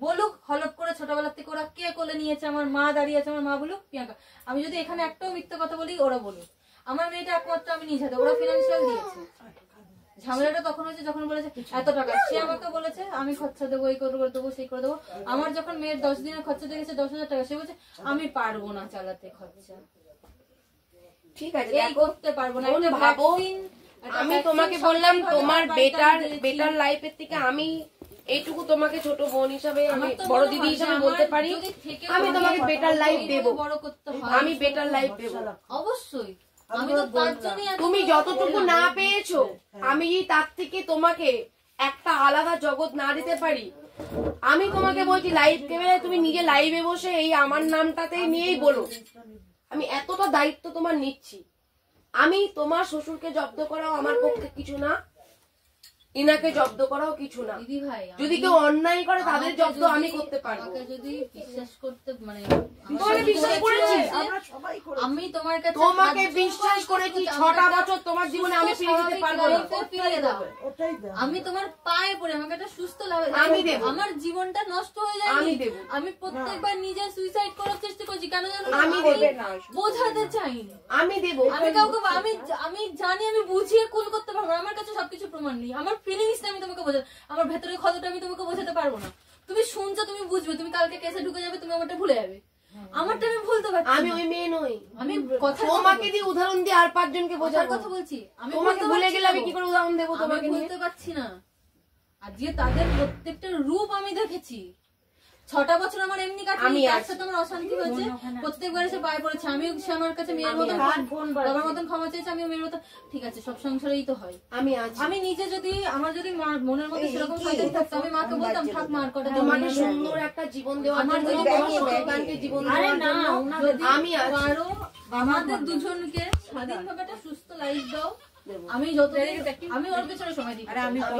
বলুক হলপ করে ছোটবেলা থেকে ওরা কে কোলে নিয়েছে, আমার মা দাঁড়িয়ে আছে, আমার মা বলুক প্রিয়াঙ্কা, আমি যদি এখানে একটাও মিথ্যে কথা বলি ওরা বলুক, আমার মেয়েটা একমাত্র আমি নিয়ে যেতে, ওরা ফিনান্সিয়াল দিয়েছে। ঝামেলাটা তখন হয়েছে যখন বলেছে এত টাকা, সে আমাকে বলেছে আমি খরচা দেবো, এই করে দেবো সেই করে দেবো। আমার যখন মেয়ের 10 দিনের খরচা দেখেছে 10,000 টাকা, সে বলছে আমি পারবো না চালাতে খরচা, ঠিক আছে এই করতে পারবো না। একটা ভাবো, vaccine, আমি তোমাকে বললাম তোমার বেটার লাইফের থেকে আমি এইটুকু তোমাকে ছোট বোন হিসাবে, আমি বড় দিদি হিসাবে বলতে পারি, আমি তোমাকে বেটার লাইফ দেবো, আমি বেটার লাইফ দেবো অবশ্যই। আমি তো তার জন্য তুমি যতটুকু না পেয়েছো, আমি তার থেকে তোমাকে একটা আলাদা জগৎ না দিতে পারি। আমি তোমাকে বলছি লাইভ ক্যামেরায় তুমি নিজে লাইভে বসে এই আমার নামটাতেই নিয়েই বলো, আমি এতটা দায়িত্ব তোমার নিচ্ছি। আমি তোমার শ্বশুরকে জব্দ করাও আমার পক্ষে কিছু না, ইনাকে জব্দ করাও কিছু না। দিদি ভাই, যদি কেউ অন্যায় করে তাদের জব্দ আমি করতে পারবো। আমাকে যদি বিশ্বাস করতে মানে তোমাকে বিশ্বাস করেছি, আমরা সবাই করি। আমি তোমার কাছে তোমাকে বিশ্বাস করেছি 6টা বছর তোমার জীবনে আমি ফিরে দিতে পারবো না। ফিরিয়ে দাও। ওটাই দাও। আমি তোমার পায়ে পড়ে আমাকে একটা সুস্থ লাভ আমি দেব। আমার জীবনটা নষ্ট হয়ে যায়। আমি দেব। আমি প্রত্যেকবার নিজে সুইসাইড করার চেষ্টা করছি, কেন জানো? আমি দেব। বোঝাতে চাইনি। আমি দেব। আমি কাউকে আমি জানি আমি বুঝিয়ে কুল করতে পারবো না। আমার কাছে সবকিছু প্রমাণ নেই। আমার ফিলিংস আমি তোমাকে বোঝাতে, আমার ভেতরে ক্ষতটা আমি তোমাকে বোঝাতে পারবো না। তুমি শুনছো, তুমি বুঝবে, তুমি কালকে কেসে ঢুকে যাবে, তুমি আমারটা ভুলে যাবে। আমারটা আমি ভুলতে পারছি আমি না। ওই মেয়ে নই। আমি কথা তোমাকে দিয়ে উদাহরণ দিয়ে আর 5 জনকে বোঝার বোঝার কথা বলছি। আমি তোমাকে ভুলতে ভুলে পারছি গেলে না আমি গো। কি করে উদাহরণ দেবো আমি তোমাকে নিয়ে? বলতে পারছি না। আজকে তাদের প্রত্যেকটা রূপ আমি দেখেছি। 6টা বছর আমার এমনি কাটনি, তার সাথে আমার অশান্তি হয়েছে। প্রত্যেকবার এসে পায়ে পড়েছে, আমিও সে আমার কাছে মেয়ের মতন বাবার মতন ক্ষমা চেয়েছে, আমিও মেয়ের মতন। ঠিক আছে, সব সংসারেই তো হয়। আমি আছি। আমি নিজে যদি আমার যদি মনের মধ্যে সেরকম ফাইটার থাকতো, আমি মাকে বলতাম থাক মা আর কটা তোমাকে সুন্দর একটা জীবন দেওয়ার আমার জন্য, যদি তোমার সন্তানকে জীবন দেওয়ার জন্য যদি আমি আছি। পারো আমাদের দুজনকে স্বাধীনভাবে একটা সুস্থ লাইফ দাও। আমি যতদিন আমি ওর পেছনে সময় দিই,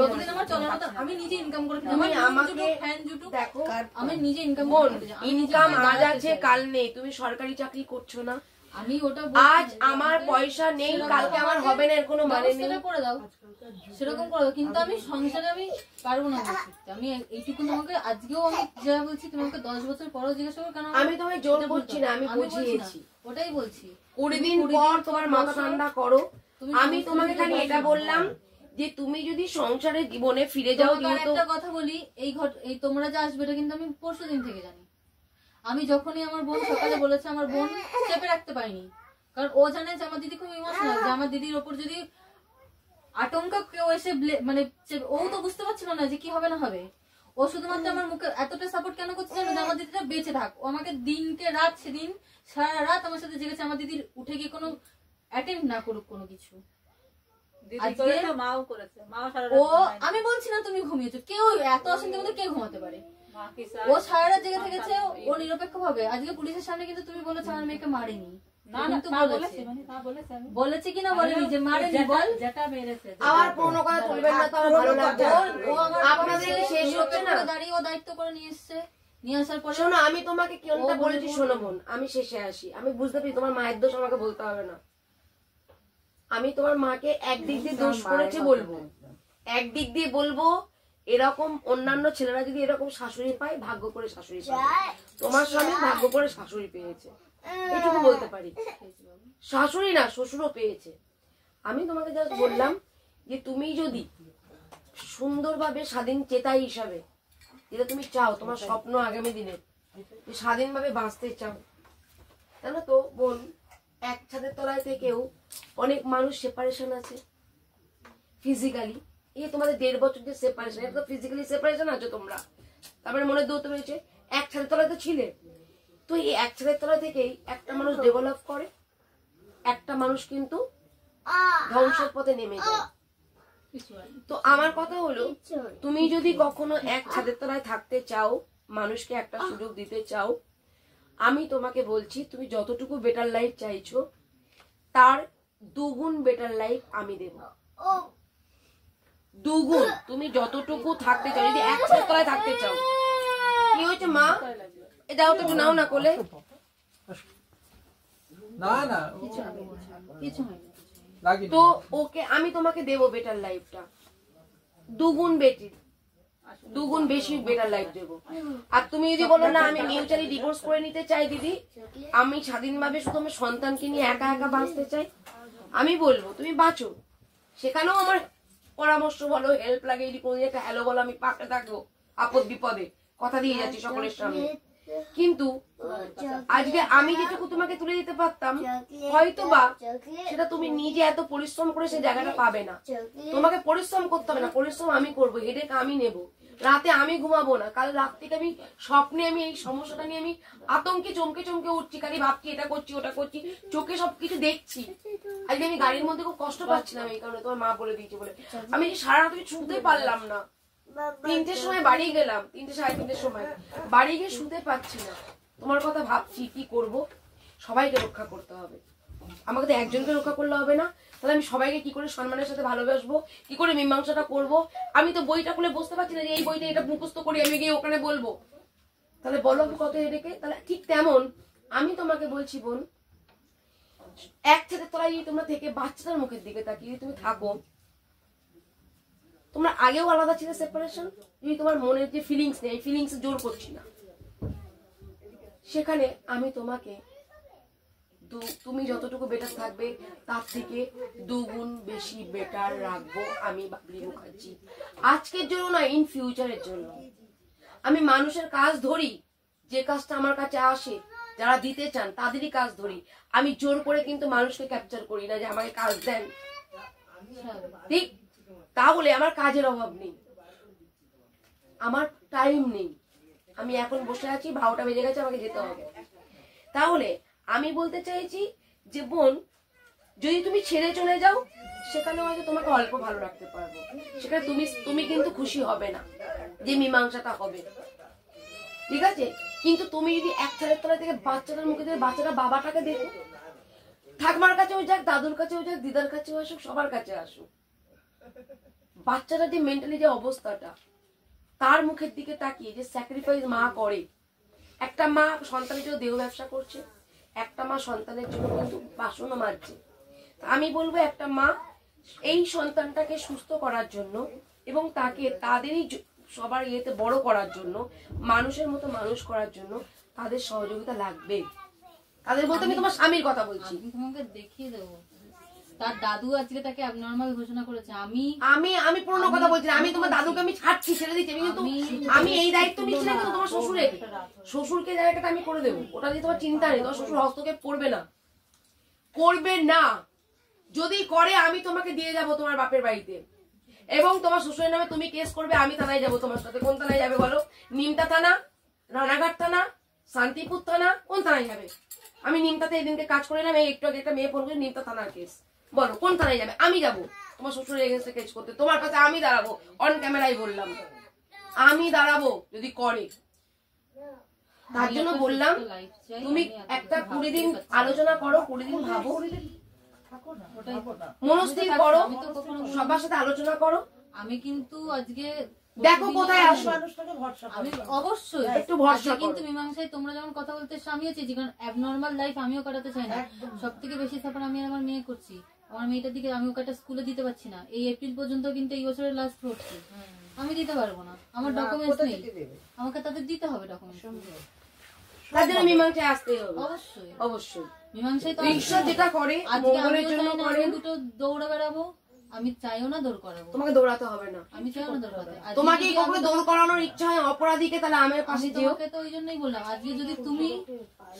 যতদিন আমার চলার মতো আমি নিজে ইনকাম করে খেতে, আমার আমাকে ফ্যান জুটুক, দেখো, আমি নিজে ইনকাম বোন, করে ইনকাম আজ আছে কাল নেই। তুমি সরকারি চাকরি করছো না, আমি ওটা আজ আমার পয়সা নেই কালকে আমার হবে না, এর কোনো মানে নেই। করে দাও, সেরকম করে দাও। কিন্তু আমি সংসারে আমি পারবো না বসে। আমি এইটুকু তোমাকে আজকেও আমি যা বলছি, তোমাকে 10 বছর পরও জিজ্ঞাসা করো, কেন আমি তোমায় জোর করছি না, আমি বলছি না। বুঝিয়েছি। ওটাই বলছি, 20 দিন পর তোমার মাথা ঠান্ডা করো। তুমি আমি তোমাকে খালি এটা বললাম যে তুমি যদি সংসারের জীবনে ফিরে যাও, তোমাকে যেহেতু একটা কথা বলি, এই তোমরা যে আসবে এটা কিন্তু আমি পরশুদিন থেকে জানি। আমি যখনই আমার বোন সকালে বলেছে, আমার বোন চেপে রাখতে পারিনি, কারণ ও জানে যে আমার দিদি খুব ইমোশনাল, যে আমার দিদির ওপর যদি আতঙ্কা কেউ এসে মানে ও তো বুঝতে পারছিল না যে কি হবে না হবে। ও শুধুমাত্র আমার মুখে এতটা সাপোর্ট কেন করছে জানো, যে আমার দিদিটা বেঁচে থাক। ও আমাকে দিনকে রাত, সেদিন সারা রাত আমার সাথে জেগেছে, আমার দিদির উঠে গিয়ে কোনো অ্যাটেম্প না করুক কোনো কিছু। ও আমি বলছি না তুমি ঘুমিয়েছো, কেউ এত অশান্তির মধ্যে কে ঘুমাতে পারে? ও সারা রাত জেগে থেকেছে, ও নিরপেক্ষ ভাবে। আজকে পুলিশের সামনে কিন্তু তুমি বলেছো আমার মেয়েকে মারেনি, বলেছে কিনা বলেনি যে মারেনি, বল যেটা মেরেছে। আবার কোনো কথা তুলবেন না, তো আমার ভালো লাগবে। ও আমার আপনাদের শেষ হচ্ছে না, দাঁড়িয়ে ও দায়িত্ব করে নিয়ে এসছে, নিয়ে আসার পরে শোনো আমি তোমাকে কোনটা বলেছি শোনো বোন, আমি শেষে আসি। আমি বুঝতে পারি তোমার মায়ের দোষ আমাকে বলতে হবে না। আমি তোমার মাকে একদিক দিয়ে দোষ করেছে বলবো, একদিক দিয়ে বলবো এরকম অন্যান্য ছেলেরা যদি এরকম শাশুড়ি পায়, ভাগ্য করে শাশুড়ি পায়। তোমার স্বামী ভাগ্য করে শাশুড়ি পেয়েছে, এটুকু বলতে পারি। শাশুড়ি না, শ্বশুরও পেয়েছে। আমি তোমাকে জাস্ট বললাম যে তুমি যদি সুন্দরভাবে স্বাধীন চেতা হিসাবে, যেটা তুমি চাও, তোমার স্বপ্ন আগামী দিনে স্বাধীনভাবে বাঁচতে চাও, জানো তো বোন, এক ছাদের তলায় থেকেও অনেক মানুষ সেপারেশন আছে ফিজিক্যালি। এই তোমাদের 1.5 বছর যে সেপারেশন, এটা তো ফিজিক্যালি সেপারেশন আছো তোমরা, তারপরে মনে দৌড়তে পেরেছে। এক ছাদের তলায় তো ছিলে, তো এই এক ছাদের তলায় থেকেই একটা মানুষ ডেভেলপ করে, একটা মানুষ কিন্তু ধ্বংসের পথে নেমে যায়। তো আমার কথা হলো, তুমি যদি কখনো এক ছাদের তলায় থাকতে চাও, মানুষকে একটা সুযোগ দিতে চাও, আমি তোমাকে বলছি তুমি যতটুকু বেটার লাইফ চাইছো তার 2 গুণ বেটার লাইফ আমি দেব। 2 গুণ তুমি যতটুকু থাকতে চাও, যদি এক ছাদের তলায় থাকতে চাও। কি হয়েছে মা? এটাও তো একটু নাও না কোলে। না না কিছু হয়নি। লাগিনি। তো ওকে আমি তোমাকে দেবো বেটার লাইফটা, 2 গুণ বেটি, 2 গুণ বেশি বেটার লাইফ দেবো। আর তুমি যদি বলো না আমি মিউচুয়ালি ডিভোর্স করে নিতে চাই দিদি, আমি স্বাধীনভাবে শুধু আমার সন্তানকে নিয়ে একা একা বাঁচতে চাই, আমি বলবো তুমি বাঁচো। সেখানেও আমার পরামর্শ বলো, হেল্প লাগে, যদি কোনো একটা হ্যালো বলো, আমি পাশে থাকবো আপদ বিপদে, কথা দিয়ে যাচ্ছি সকলের সামনে। কিন্তু আজকে আমি যেটুকু তোমাকে তুলে দিতে পারতাম, হয়তো বা সেটা তুমি নিজে এত পরিশ্রম করে সেই জায়গাটা পাবে না। তোমাকে পরিশ্রম করতে হবে না, পরিশ্রম আমি করবো, হেডেক আমি নেব, রাতে আমি ঘুমাবো না। কাল রাত থেকে আমি স্বপ্নে আমি এই সমস্যাটা নিয়ে আমি আতঙ্কে চমকে চমকে উঠছি, খালি ভাবছি এটা করছি ওটা করছি, চোখে সবকিছু দেখছি। আজকে আমি গাড়ির মধ্যে খুব কষ্ট পাচ্ছিলাম এই কারণে, তোমার মা বলে দিয়েছে বলে। আমি সারা রাত শুতে পারলাম না, 3টের সময় বাড়ি গেলাম, 3টে সাড়ে 3টের সময় বাড়ি গিয়ে শুতে পাচ্ছি না। তোমার কথা ভাবছি কি করব, সবাইকে রক্ষা করতে হবে। আমাকে তো একজনকে রক্ষা করলে হবে না, তাহলে আমি সবাইকে কি করে সম্মানের সাথে ভালোবাসবো, কি করে মীমাংসাটা করব? আমি তো বইটা খুলে বুঝতে পারছি না যে এই বইটা এটা মুখস্থ করি আমি গিয়ে ওখানে বলবো, তাহলে বলো কত হেডেকে। তাহলে ঠিক তেমন আমি তোমাকে বলছি বোন, এক ছাদের তলায় যদি তোমরা থেকে বাচ্চাটার মুখের দিকে তাকিয়ে তুমি থাকো, তোমরা আগেও আলাদা ছিল সেপারেশন, যদি তোমার মনের যে ফিলিংস নেই, ফিলিংস জোর করছি না, সেখানে আমি তোমাকে তুমি যতটুকু বেটার থাকবে তার থেকে 2 গুণ বেশি বেটার রাখবো আমি বাবলি মুখার্জি। আজকের জন্য না, ইন ফিউচারের জন্য। আমি মানুষের কাজ ধরি, যে কাজটা আমার কাছে আসে, যারা দিতে চান তাদেরই কাজ ধরি। আমি জোর করে কিন্তু মানুষকে ক্যাপচার করি না যে আমাকে কাজ দেন, ঠিক? তাহলে আমার কাজের অভাব নেই, আমার টাইম নেই, আমি এখন বসে আছি, 12টা বেজে গেছে, আমাকে যেতে হবে। তাহলে আমি বলতে চাইছি যে বোন, যদি তুমি ছেড়ে চলে যাও, সেখানে হয়তো তোমাকে অল্প ভালো রাখতে পারবো, সেখানে তুমি কিন্তু খুশি হবে না যে মীমাংসাটা হবে, ঠিক আছে? কিন্তু তুমি যদি এক ছাদের তলা থেকে বাচ্চাটার মুখে দিয়ে বাচ্চাটা বাবাটাকে দেখো, ঠাকুমার কাছেও যাক, দাদুর কাছেও যাক, দিদার কাছেও আসুক, সবার কাছে আসুক, বাচ্চাটা যে মেন্টালি যে অবস্থাটা, তার মুখের দিকে তাকিয়ে যে স্যাক্রিফাইস মা করে, একটা মা সন্তানের জন্য দেহ ব্যবসা করছে, একটা মা সন্তানের জন্য কিন্তু বাসনও মাজছে। আমি বলবো একটা মা এই সন্তানটাকে সুস্থ করার জন্য এবং তাকে তাদেরই সবার ইয়েতে বড় করার জন্য, মানুষের মতো মানুষ করার জন্য তাদের সহযোগিতা লাগবে। তাদের বলতে আমি তোমার স্বামীর কথা বলছি। আমি তোমাকে দেখিয়ে দেবো, তার দাদু আজকে তাকে অ্যাবনর্মাল ঘোষণা করেছে। আমি পুরনো কথা বলছি না, আমি তোমার দাদুকে আমি ছাড়ছি, ছেড়ে দিচ্ছি, কিন্তু আমি এই দায়িত্ব নিচ্ছি না কিন্তু তোমার শ্বশুরকে জায়গাটা আমি করে দেবো, ওটা দিয়ে তোমার চিন্তা নেই, তোমার শ্বশুর হস্তক্ষেপ করবে না, করবে না। যদি করে আমি তোমাকে দিয়ে যাব তোমার বাপের বাড়িতে, এবং তোমার শ্বশুরের নামে তুমি কেস করবে, আমি থানায় যাবো তোমার সাথে। কোন থানায় যাবে বলো? নিমতা থানা, রানাঘাট থানা, শান্তিপুর থানা, কোন থানায় যাবে? আমি নিমতাতে এদিনকে কাজ করে এলাম, একটু আগে একটা মেয়ে ফোন করে নিমতা থানার কেস, বলো কোন থানায় যাবে? আমি যাবো তোমার শ্বশুরের এগেন্সটে কেস করতে, তোমার কাছে আমি দাঁড়াবো, অন ক্যামেরায় বললাম আমি দাঁড়াবো যদি করে। তার জন্য বললাম তুমি একটা 20 দিন আলোচনা করো, 20 দিন ভাবো, মনস্থির করো, সবার সাথে আলোচনা করো। আমি কিন্তু আজকে দেখো কোথায় আসো, আমি অবশ্যই একটু ভরসা কিন্তু মীমাংসায় তোমরা যেমন কথা বলতে আমিও চাইছি, কারণ অ্যাবনর্মাল লাইফ আমিও কাটাতে চাই না। সব থেকে বেশি সাফার আমি আমার মেয়ে করছি, আমার মেয়েটার দিকে আমি ওকে একটা স্কুলে দিতে পারছি না, এই এপ্রিল পর্যন্ত কিন্তু এই বছরের লাস্ট ভর্তি আমি দিতে পারবো না, আমার ডকুমেন্টস নেই, আমাকে তাদের দিতে হবে ডকুমেন্টস, তার জন্য মীমাংসায় আসতেই হবে। অবশ্যই অবশ্যই মীমাংসায় তো ঈশ্বর যেটা করে মঙ্গলের জন্য করে। দুটো দৌড়ে বেড়াবো, আমি চাইও না দৌড় করাবো, তোমাকে দৌড়াতে হবে না, আমি চাইও না দৌড় করাতে। তোমাকে কখনো দৌড় করানোর ইচ্ছা হয় অপরাধীকে, তাহলে আমার পাশে যেও। তোমাকে তো ওই জন্যই বললাম, আজকে যদি তুমি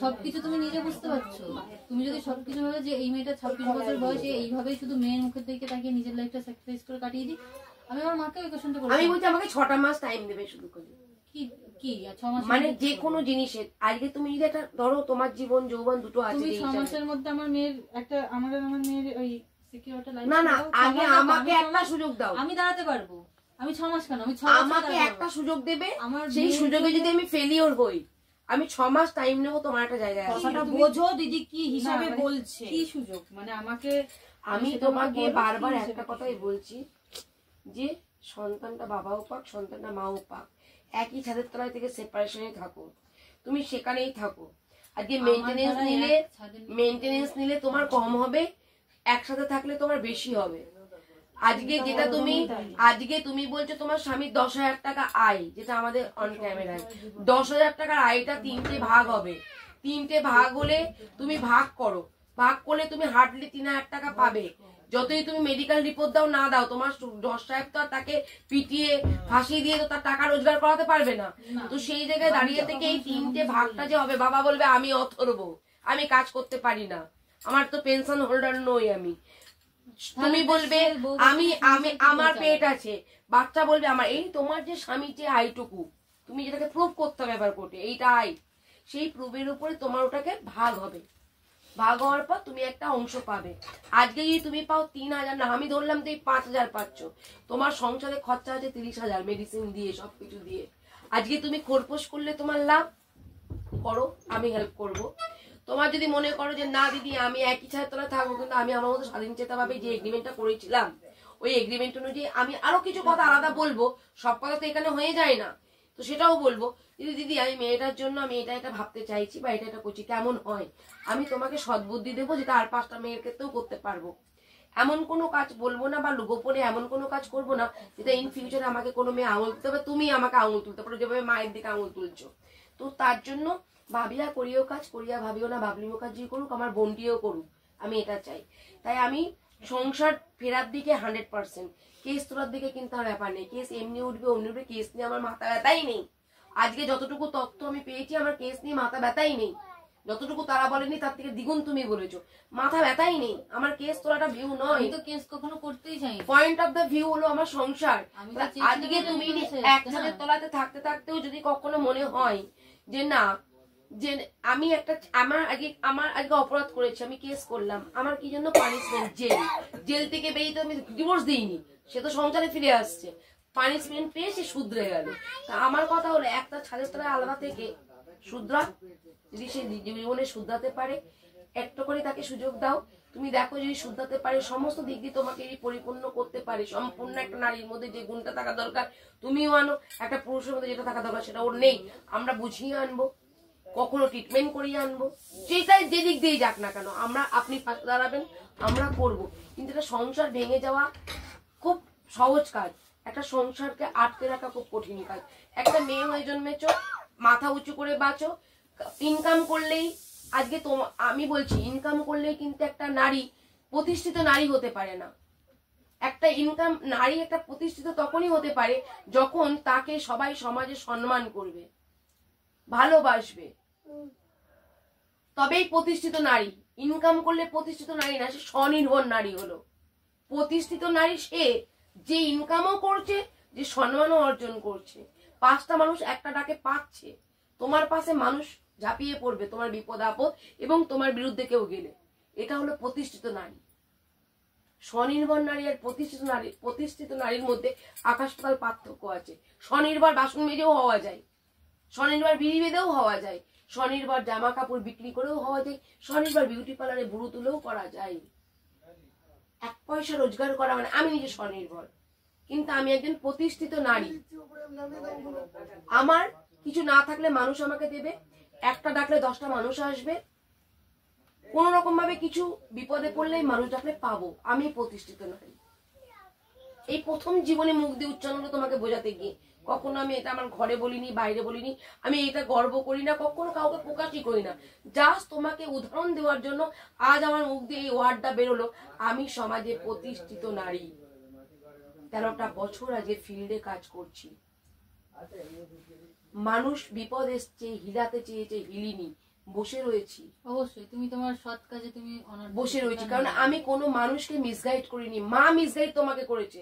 সবকিছু তুমি নিজে বুঝতে পারছো, তুমি যদি সবকিছু ভাবে যে এই মেয়েটা 26 বছর বয়সে এইভাবেই শুধু মেয়ের মুখের দিকে তাকিয়ে নিজের লাইফটা স্যাক্রিফাইস করে কাটিয়ে দিই, আমি আমার মাকে ওই কোশ্চেনটা বলছি। আমি বলছি আমাকে 6টা মাস টাইম দেবে শুধু করে, কি কি 6 মাস মানে যে কোনো জিনিসের। আজকে তুমি যদি একটা ধরো, তোমার জীবন যৌবন দুটো আছে, তুমি 6 মাসের মধ্যে আমার মেয়ের একটা আমার মেয়ের ওই সিকিউরিটি লাইফ, না না, আগে আমাকে একটা সুযোগ দাও, আমি দাঁড়াতে পারবো। আমি 6 মাস কেন, আমি 6 আমাকে একটা সুযোগ দেবে, আমার সেই সুযোগে যদি আমি ফেলিওর হই, আমি 6 মাস টাইম নেবো তোমার একটা জায়গায় আসতে। কথাটা বোঝো দিদি কি হিসাবে বলছে। কি সুযোগ, মানে আমাকে আমি তোমাকে বারবার একটা কথাই বলছি যে সন্তানটা বাবাও পাক, সন্তানটা মাও পাক, একই ছাদের তলায় থেকে সেপারেশনে থাকো, তুমি সেখানেই থাকো। আজকে মেনটেনেন্স নিলে তোমার কম হবে, একসাথে থাকলে তোমার বেশি হবে। আজকে যেটা তুমি বলছো তোমার স্বামীর 10,000 টাকা আয়, যেটা আমাদের অন ক্যামেরায় 10,000 টাকার আয়টা 3টে ভাগ হবে, 3টে ভাগ হলে তুমি ভাগ করো, ভাগ করলে তুমি হার্ডলি 3,000 টাকা পাবে। যতই তুমি মেডিকেল রিপোর্ট দাও না দাও, তোমার জজ সাহেব তো আর তাকে পিটিয়ে ফাঁসি দিয়ে তো তার টাকা রোজগার করাতে পারবে না। তো সেই জায়গায় দাঁড়িয়ে থেকে এই 3টে ভাগটা যে হবে, বাবা বলবে আমি অথর্ব, আমি কাজ করতে পারি না, আমার তো পেনশন হোল্ডার নই আমি, তুমি বলবে আমি আমি আমার পেট আছে, বাচ্চা বলবে আমার, এই তোমার যে স্বামী যে আইটুকু তুমি যেটাকে প্রুভ করতে হবে ব্যাপার কোর্টে, এইটা আই, সেই প্রুভের উপরে তোমার ওটাকে ভাগ হবে, ভাগ হওয়ার পর তুমি একটা অংশ পাবে। আজকে যদি তুমি পাও 3,000, না আমি ধরলাম তো এই 5,000 পাচ্ছ, তোমার সংসারে খরচা আছে 30,000 মেডিসিন দিয়ে সবকিছু দিয়ে। আজকে তুমি খোরপোশ করলে তোমার লাভ, করো, আমি হেল্প করব। তোমার যদি মনে করো যে না দিদি আমি একই ছাদের তলায় থাকবো, কিন্তু আমি আমার মতো স্বাধীন চেতা ভাবে যে এগ্রিমেন্টটা করেছিলাম ওই এগ্রিমেন্ট অনুযায়ী আমি আরো কিছু কথা আলাদা বলবো, সব কথা তো এখানে হয়ে যায় না, তো সেটাও বলবো দিদি আমি মেয়েটার জন্য আমি এটা ভাবতে চাইছি বা এটা করছি, কেমন হয় আমি তোমাকে সদ্বুদ্ধি দেবো যেটা আর 5টা মেয়ের ক্ষেত্রেও করতে পারবো। এমন কোনো কাজ বলবো না বা গোপনে এমন কোনো কাজ করবো না যেটা ইন ফিউচারে আমাকে কোনো মেয়ে আঙুল তুলতে হবে, তুমি আমাকে আঙুল তুলতে পারো যেভাবে মায়ের দিকে আঙুল তুলছো। তো তার জন্য ভাবিয়া করিও কাজ, করিয়া ভাবিও না বাবলি মুখার্জি করুক, আমার বোনটিও করুক, আমি এটা চাই। তাই আমি সংসার ফেরার দিকে 100%, কেস তোলার দিকে কিন্তু আর ব্যাপার নেই। কেস এমনি উঠবে অমনি উঠবে, কেস নিয়ে আমার মাথা ব্যথাই নেই। আজকে যতটুকু তথ্য আমি পেয়েছি আমার কেস নিয়ে মাথা ব্যথাই নেই, যতটুকু তারা বলেনি তার থেকে দ্বিগুণ তুমি বলেছো, মাথা ব্যথাই নেই। আমার কেস তোলাটা ভিউ নয়, আমি তো কেস কখনো করতেই চাই। পয়েন্ট অফ দ্য ভিউ হলো আমার সংসার। আমি তো চেয়েছিলাম আজকে যে তুমি আমি শেষ, একসাথে তলাতে থাকতে থাকতেও যদি কখনো মনে হয় যে না যে আমি আমার আজকে অপরাধ করেছি, আমি কেস করলাম, আমার কি জন্য পানিশমেন্ট জেল থেকে বেরিয়ে তো আমি ডিভোর্স দিইনি, সে তো সংসারে ফিরে আসছে, পানিশমেন্ট পেয়ে সে শুধরে গেল। তা আমার কথা হলো একটা ছাদের তলায় আলাদা থেকে শুধরা, যদি সে জীবনে শুধরাতে পারে একটা করে তাকে সুযোগ দাও। তুমি দেখো যদি শুধরাতে পারে সমস্ত দিক দিয়ে তোমাকে পরিপূর্ণ করতে পারে, সম্পূর্ণ একটা নারীর মধ্যে যে গুণটা থাকা দরকার তুমিও আনো, একটা পুরুষের মধ্যে যেটা থাকা দরকার সেটা ওর নেই, আমরা বুঝিয়ে আনবো, কখনো ট্রিটমেন্ট করিয়ে আনবো, সেটাই যে দিক দিয়ে যাক না কেন আমরা আপনি পাশে দাঁড়াবেন, আমরা করব। কিন্তু এটা সংসার ভেঙে যাওয়া খুব সহজ কাজ, একটা সংসারকে আটকে রাখা খুব কঠিন কাজ। একটা মেয়ে হয়ে জন্মেছ, মাথা উঁচু করে বাঁচো, ইনকাম করলেই আজকে আমি বলছি ইনকাম করলেই কিন্তু একটা নারী প্রতিষ্ঠিত নারী হতে পারে না। একটা ইনকাম নারী একটা প্রতিষ্ঠিত তখনই হতে পারে যখন তাকে সবাই সমাজে সম্মান করবে, ভালোবাসবে, তবেই প্রতিষ্ঠিত নারী। ইনকাম করলে প্রতিষ্ঠিত নারী না, সে স্বনির্ভর নারী হলো। প্রতিষ্ঠিত নারী সে যে ইনকামও করছে, যে সম্মানও অর্জন করছে, 5টা মানুষ একটা ডাকে পাচ্ছে, তোমার পাশে মানুষ ঝাঁপিয়ে পড়বে তোমার বিপদ আপদ এবং তোমার বিরুদ্ধে কেউ গেলে, এটা হলো প্রতিষ্ঠিত নারী। স্বনির্ভর নারী আর প্রতিষ্ঠিত নারীর মধ্যে আকাশ পাতাল পার্থক্য আছে। স্বনির্ভর বাসন মেজেও হওয়া যায়, স্বনির্ভর বিড়ি বেঁধেও হওয়া যায়, স্বনির্ভর জামা কাপড় বিক্রি করেও হওয়া যায়, স্বনির্ভর বিউটি পার্লারে বুড়ো তুলেও করা যায়। 1 পয়সা রোজগার করা মানে আমি নিজে স্বনির্ভর, কিন্তু আমি একজন প্রতিষ্ঠিত নারী। আমার কিছু না থাকলে মানুষ আমাকে দেবে, একটা ডাকলে 10টা মানুষ আসবে, কোন রকম ভাবে কিছু বিপদে পড়লেই মানুষ ডাকলে পাবো, আমি প্রতিষ্ঠিত নারী। এই প্রথম জীবনে মুখ দিয়ে উচ্চারণ তোমাকে বোঝাতে গিয়ে কখনো আমি এটা আমার ঘরে বলিনি, বাইরে বলিনি, আমি এটা গর্ব করি না, কখনো কাউকে প্রকাশই করি না, জাস্ট তোমাকে উদাহরণ দেওয়ার জন্য আজ আমার মুখ দিয়ে এই ওয়ার্ডটা বেরোলো, আমি সমাজে প্রতিষ্ঠিত নারী। 13টা বছর আজকে ফিল্ডে কাজ করছি, মানুষ বিপদ এসছে হিলাতে চেয়েছে, হিলিনি, বসে রয়েছি। অবশ্যই তুমি তোমার সৎ কাজে তুমি বসে রয়েছি, কারণ আমি কোনো মানুষকে মিসগাইড করিনি, মা মিসগাইড তোমাকে করেছে,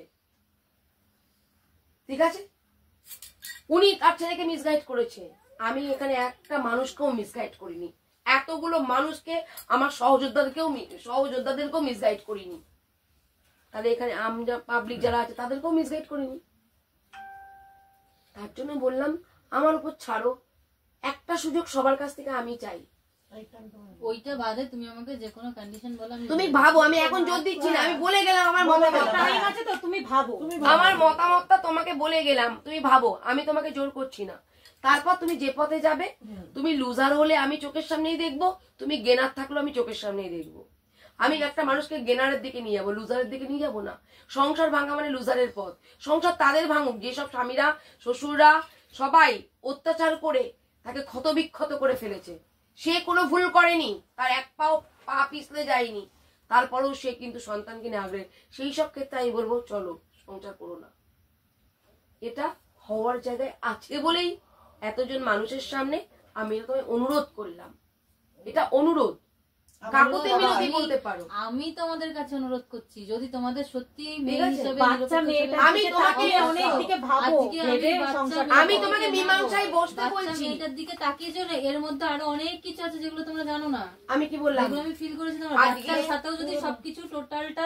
ঠিক আছে, উনি তার ছেলেকে মিসগাইড করেছে, আমি এখানে একটা মানুষকেও মিসগাইড করিনি, এতগুলো মানুষকে আমার সহযোদ্ধাদেরকেও মিসগাইড করিনি, তাহলে এখানে আমরা পাবলিক যারা আছে তাদেরকেও মিসগাইড করিনি। তার জন্য বললাম আমার উপর ছাড়ো, একটা সুযোগ সবার কাছ থেকে আমি চাই। ওইটা বাদে তুমি আমাকে যে কোনো কন্ডিশন বলো, তুমি ভাবো, আমি এখন জোর দিচ্ছি না, আমি বলে গেলাম আমার মতামত, তুমি ভাবো, আমার মতামতটা তোমাকে বলে গেলাম, তুমি ভাবো, আমি তোমাকে জোর করছি না। তারপর তুমি যে পথে যাবে, তুমি লুজার হলে আমি চোখের সামনেই দেখবো, তুমি গেনার থাকলে আমি চোখের সামনেই দেখবো। আমি একটা মানুষকে গেনারের দিকে নিয়ে যাবো, লুজারের দিকে নিয়ে যাবো না। সংসার ভাঙা মানে লুজারের পথ, সংসার তাদের ভাঙুক যেসব স্বামীরা শ্বশুররা সবাই অত্যাচার করে তাকে ক্ষতবিক্ষত করে ফেলেছে, সে কোনো ভুল করেনি, তার এক পা পিছলে যায়নি, তারপরেও সে কিন্তু সন্তানকে নিয়ে আগ্রহ, সেই সব ক্ষেত্রে আমি বলবো চলো সংসার করো না। এটা হওয়ার জায়গায় আছে বলেই এতজন মানুষের সামনে আমি তোমায় অনুরোধ করলাম, এটা অনুরোধ, কাকুতি মিনতি বলতে পারো। আমি তোমাদের কাছে অনুরোধ করছি, যদি তোমাদের সত্যি মেয়ে হিসেবে বাচ্চা মেয়েটা আমি তোমাকে অনেক দিকে ভাবো, ভেবে সংসার আমি তোমাকে মীমাংসায় বসতে বলছি, মেয়েটার দিকে তাকিয়ে চলে, এর মধ্যে আরো অনেক কিছু আছে যেগুলো তোমরা জানো না। আমি কি বললাম, যেগুলো আমি ফিল করেছি তোমার বাচ্চার সাথেও যদি সবকিছু টোটালটা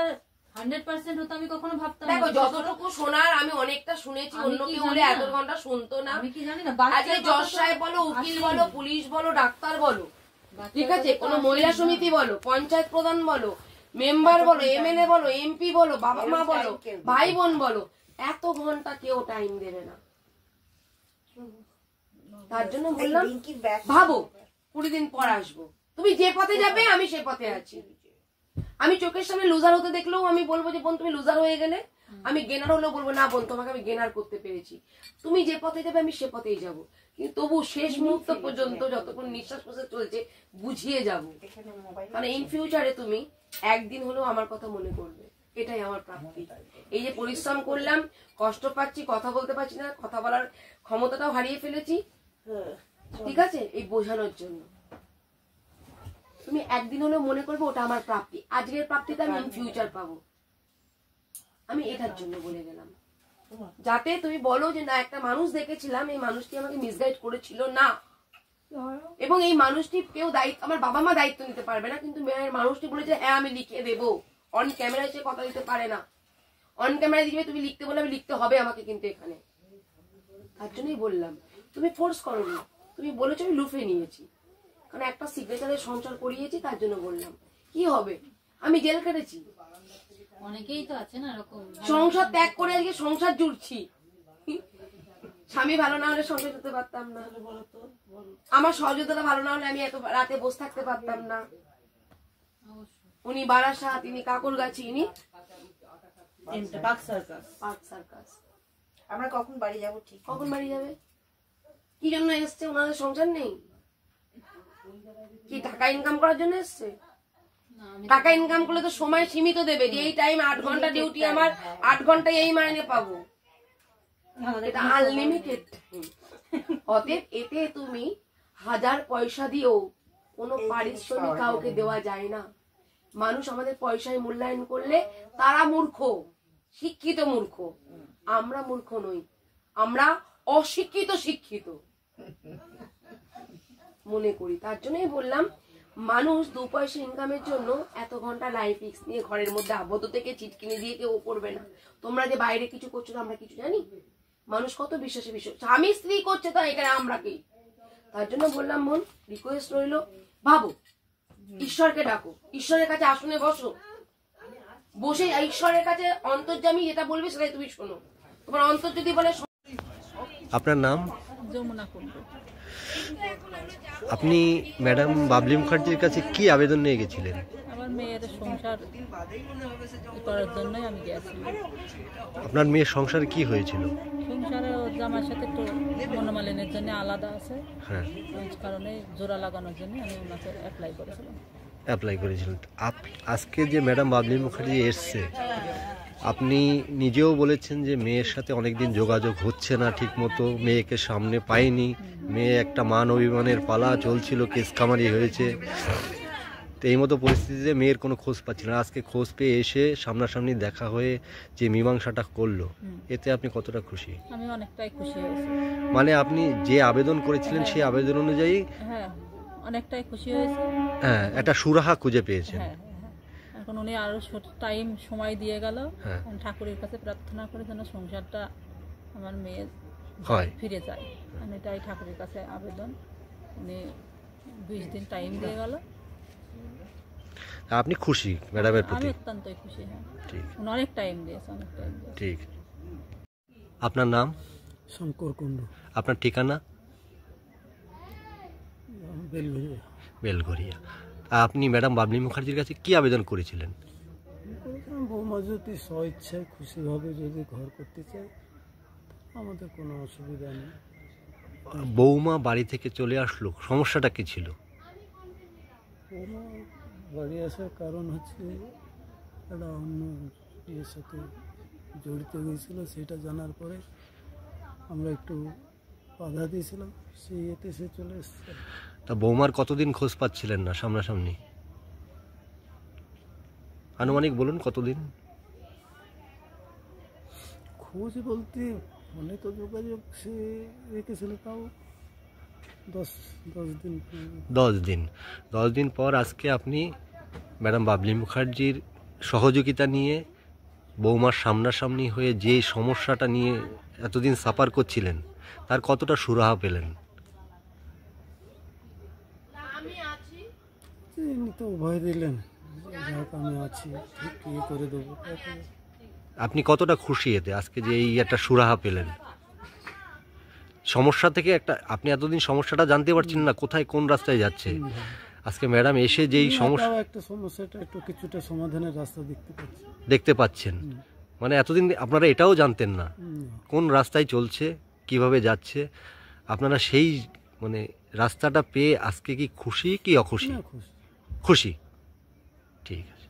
100% হতো আমি কখনো ভাবতাম না। দেখো যতটুকু শোনার আমি অনেকটা শুনেছি, অন্য কেউ হলে এত ঘন্টা শুনতো না। আমি কি জানি না, আজকে জজ সাহেব বলো, উকিল বলো, পুলিশ বলো, ডাক্তার বলো, ঠিক আছে, কোনো মহিলা সমিতি বলো, পঞ্চায়েত প্রধান বলো, মেম্বার বলো, এমএলএ বলো, এমপি বলো, বাবা মা বলো, ভাই বোন বলো, এত ঘন্টা কেউ টাইম দেবে না। তার জন্য বললাম ভাবো 20 দিন পর আসবো, তুমি যে পথে যাবে আমি সে পথে আছি। আমি চোখের সামনে লুজার হতে দেখলেও আমি বলবো যে বোন তুমি লুজার হয়ে গেলে, আমি গেনার হলেও বলবো না বোন তোমাকে আমি গেনার করতে পেরেছি। তুমি যে পথে যাবে আমি সে পথেই যাব, কিন্তু তবু শেষ মুহূর্ত পর্যন্ত যতক্ষণ নিঃশ্বাস প্রশ্বাস চলছে বুঝিয়ে যাব, মানে ইন ফিউচারে তুমি একদিন হলেও আমার কথা মনে করবে, এটাই আমার প্রাপ্তি। এই যে পরিশ্রম করলাম, কষ্ট পাচ্ছি, কথা বলতে পারছি না, কথা বলার ক্ষমতাটাও হারিয়ে ফেলেছি, ঠিক আছে, এই বোঝানোর জন্য তুমি একদিন হলেও মনে করবে ওটা আমার প্রাপ্তি। আজকের প্রাপ্তিটা আমি ইন ফিউচার পাবো, আমি এটার জন্য বলে গেলাম, যাতে তুমি বলো যে না একটা মানুষ দেখেছিলাম, এই মানুষটি আমাকে মিসগাইড করেছিল না, এবং এই মানুষটি কেউ দায়িত্ব, আমার বাবা মা দায়িত্ব নিতে পারবে না, কিন্তু মানুষটি বলেছে হ্যাঁ আমি লিখে দেবো। অন ক্যামেরায় সে কথা দিতে পারে না, অন ক্যামেরায় দিবে তুমি লিখতে বলে আমি লিখতে হবে আমাকে, কিন্তু এখানে তার জন্যই বললাম তুমি ফোর্স করোনি, তুমি বলেছো আমি লুফে নিয়েছি, কারণ একটা সিগনেচারের সংসার করিয়েছি, তার জন্য বললাম কি হবে, আমি জেল কেটেছি, অনেকেই তো আছে না এরকম, সংসার ত্যাগ করে আজকে সংসার জুড়ছি। স্বামী ভালো না হলে সংসার করতে পারতাম না, আমার সহযোগিতা ভালো না হলে আমি এত রাতে বসে থাকতে পারতাম না। উনি বারাসাত, তিনি কাকুরগাছি, ইনি পার্ক সার্কাস। Park circus. আমরা কখন বাড়ি যাব? ঠিক কখন বাড়ি যাবে? কি জন্য এসছে? ওনাদের সংসার নেই কি? টাকা ইনকাম করার জন্য এসছে? টাকা ইনকাম করলে তো সময় সীমিত দেবে, যে এই টাইম 8 ঘন্টা ডিউটি, আমার 8 ঘন্টায় এই মাইনে পাবো, এটা আনলিমিটেড। অতএব এতে তুমি 1000 পয়সা দিয়েও কোনো পারিশ্রমিক কাউকে দেওয়া যায় না। মানুষ আমাদের পয়সায় মূল্যায়ন করলে তারা মূর্খ, শিক্ষিত মূর্খ, আমরা মূর্খ নই, আমরা অশিক্ষিত শিক্ষিত মনে করি। তার জন্যই বললাম মানুষ 2 পয়সা ইনকামের জন্য এত ঘন্টা লাইফ রিস্ক নিয়ে ঘরের মধ্যে আবদ্ধ থেকে চিটকিনি দিয়ে কেউ করবে না। তোমরা যে বাইরে কিছু করছো আমরা কিছু জানি, মানুষ কত বিশ্বাসে বিশ্বাস, স্বামী স্ত্রী করছে তো এখানে আমরা কি? তার জন্য বললাম বোন রিকোয়েস্ট রইলো, ভাবো, ঈশ্বরকে ডাকো, ঈশ্বরের কাছে আসনে বসো, বসে ঈশ্বরের কাছে অন্তর্যামী যেটা বলবে সেটাই তুমি শোনো। তোমার অন্তর যদি বলে। আপনার নাম? যমুনা কুণ্ডু। আপনি ম্যাডাম বাবলি মুখার্জির কাছে কি আবেদন নিয়ে গেছিলেন? আমার মেয়ের সংসার করার জন্যই আমি গিয়েছিলাম। আপনার মেয়ের সংসারে কি হয়েছিল? সংসারে ওর জামার সাথে একটু মনোমালিন্যের জন্য আলাদা আছে, হ্যাঁ, ওই কারণে জোড়া লাগানোর জন্য আমি ওনাকে অ্যাপ্লাই করেছিলাম। অ্যাপ্লাই করেছিলেন। আজকে যে ম্যাডাম বাবলি মুখার্জি এসছে, আপনি নিজেও বলেছেন যে মেয়ের সাথে অনেকদিন যোগাযোগ হচ্ছে না ঠিক মতো, মেয়েকে সামনে পাইনি, মেয়ে একটা মান অভিমানের পালা চলছিল, কেস কামারি হয়েছে, তো এই মতো পরিস্থিতিতে মেয়ের কোনো খোঁজ পাচ্ছিল না। আজকে খোঁজ পেয়ে এসে সামনাসামনি দেখা হয়ে যে মীমাংসাটা করলো, এতে আপনি কতটা খুশি? আমি অনেকটাই খুশি হয়েছি। মানে আপনি যে আবেদন করেছিলেন সেই আবেদন অনুযায়ী? হ্যাঁ, অনেকটাই খুশি হয়েছে। হ্যাঁ, একটা সুরাহা খুঁজে পেয়েছেন। হ্যাঁ, এখন উনি আরো টাইম সময় দিয়ে গেল, হ্যাঁ, ঠাকুরের কাছে প্রার্থনা করে যেন সংসারটা আমার মেয়ে হয়, ফিরে যায়, আমি এটাই ঠাকুরের কাছে আবেদন। উনি 20 দিন টাইম দিয়ে গেল। আপনি খুশি ম্যাডামের প্রতি? আমি অত্যন্তই খুশি। হ্যাঁ, ঠিক, উনি অনেক টাইম দিয়েছে, অনেক টাইম দিয়েছে। ঠিক। আপনার নাম? শঙ্কর কুণ্ডু, আপনার ঠিকানা? বেলঘরিয়া। বেলঘরিয়া। আপনি ম্যাডাম বাবলি মুখার্জির কাছে কি আবেদন করেছিলেন? বৌমা যদি স্বইচ্ছায় খুশিভাবে যদি ঘর করতে চায় আমাদের কোনো অসুবিধা নেই। বৌমা বাড়ি থেকে চলে আসলো, সমস্যাটা কি ছিল? বৌমা বাড়ি আসার কারণ হচ্ছে একটা অন্য ইয়ের সাথে জড়িত হয়েছিল, সেটা জানার পরে আমরা একটু বাধা দিয়েছিলাম, সেই এতে সে চলে এসছে। তা বৌমার কতদিন খোঁজ পাচ্ছিলেন না সামনাসামনি? আনুমানিক বলুন কতদিন? খোঁজ বলতে ফোনে তো যোগাযোগ সে রেখেছিল, তাও 10 দিন। 10 দিন। 10 দিন পর আজকে আপনি ম্যাডাম বাবলি মুখার্জির সহযোগিতা নিয়ে বৌমার সামনাসামনি হয়ে যে সমস্যাটা নিয়ে এতদিন সাফার করছিলেন তার কতটা সুরাহা পেলেন? আমি আছি এমনি তো ভয় দিলেন, যাক আমি আছি, ঠিক ইয়ে করে দেবো। তারপরে আপনি কতটা খুশি এতে আজকে যে এই একটা সুরাহা পেলেন? সমস্যা থেকে একটা, আপনি এতদিন সমস্যাটা জানতে পারছেন না কোথায় কোন রাস্তায় যাচ্ছে, আজকে ম্যাডাম এসে যেই সমস্যা তাও একটা সমস্যাটা একটু কিছুটা সমাধানের রাস্তা দেখতে পাচ্ছি। দেখতে পাচ্ছেন, মানে এতদিন আপনারা এটাও জানতেন না কোন রাস্তায় চলছে, কিভাবে যাচ্ছে, আপনারা সেই মানে রাস্তাটা পেয়ে আজকে কি খুশি কি অখুশি? না, খুশি। খুশি, ঠিক আছে।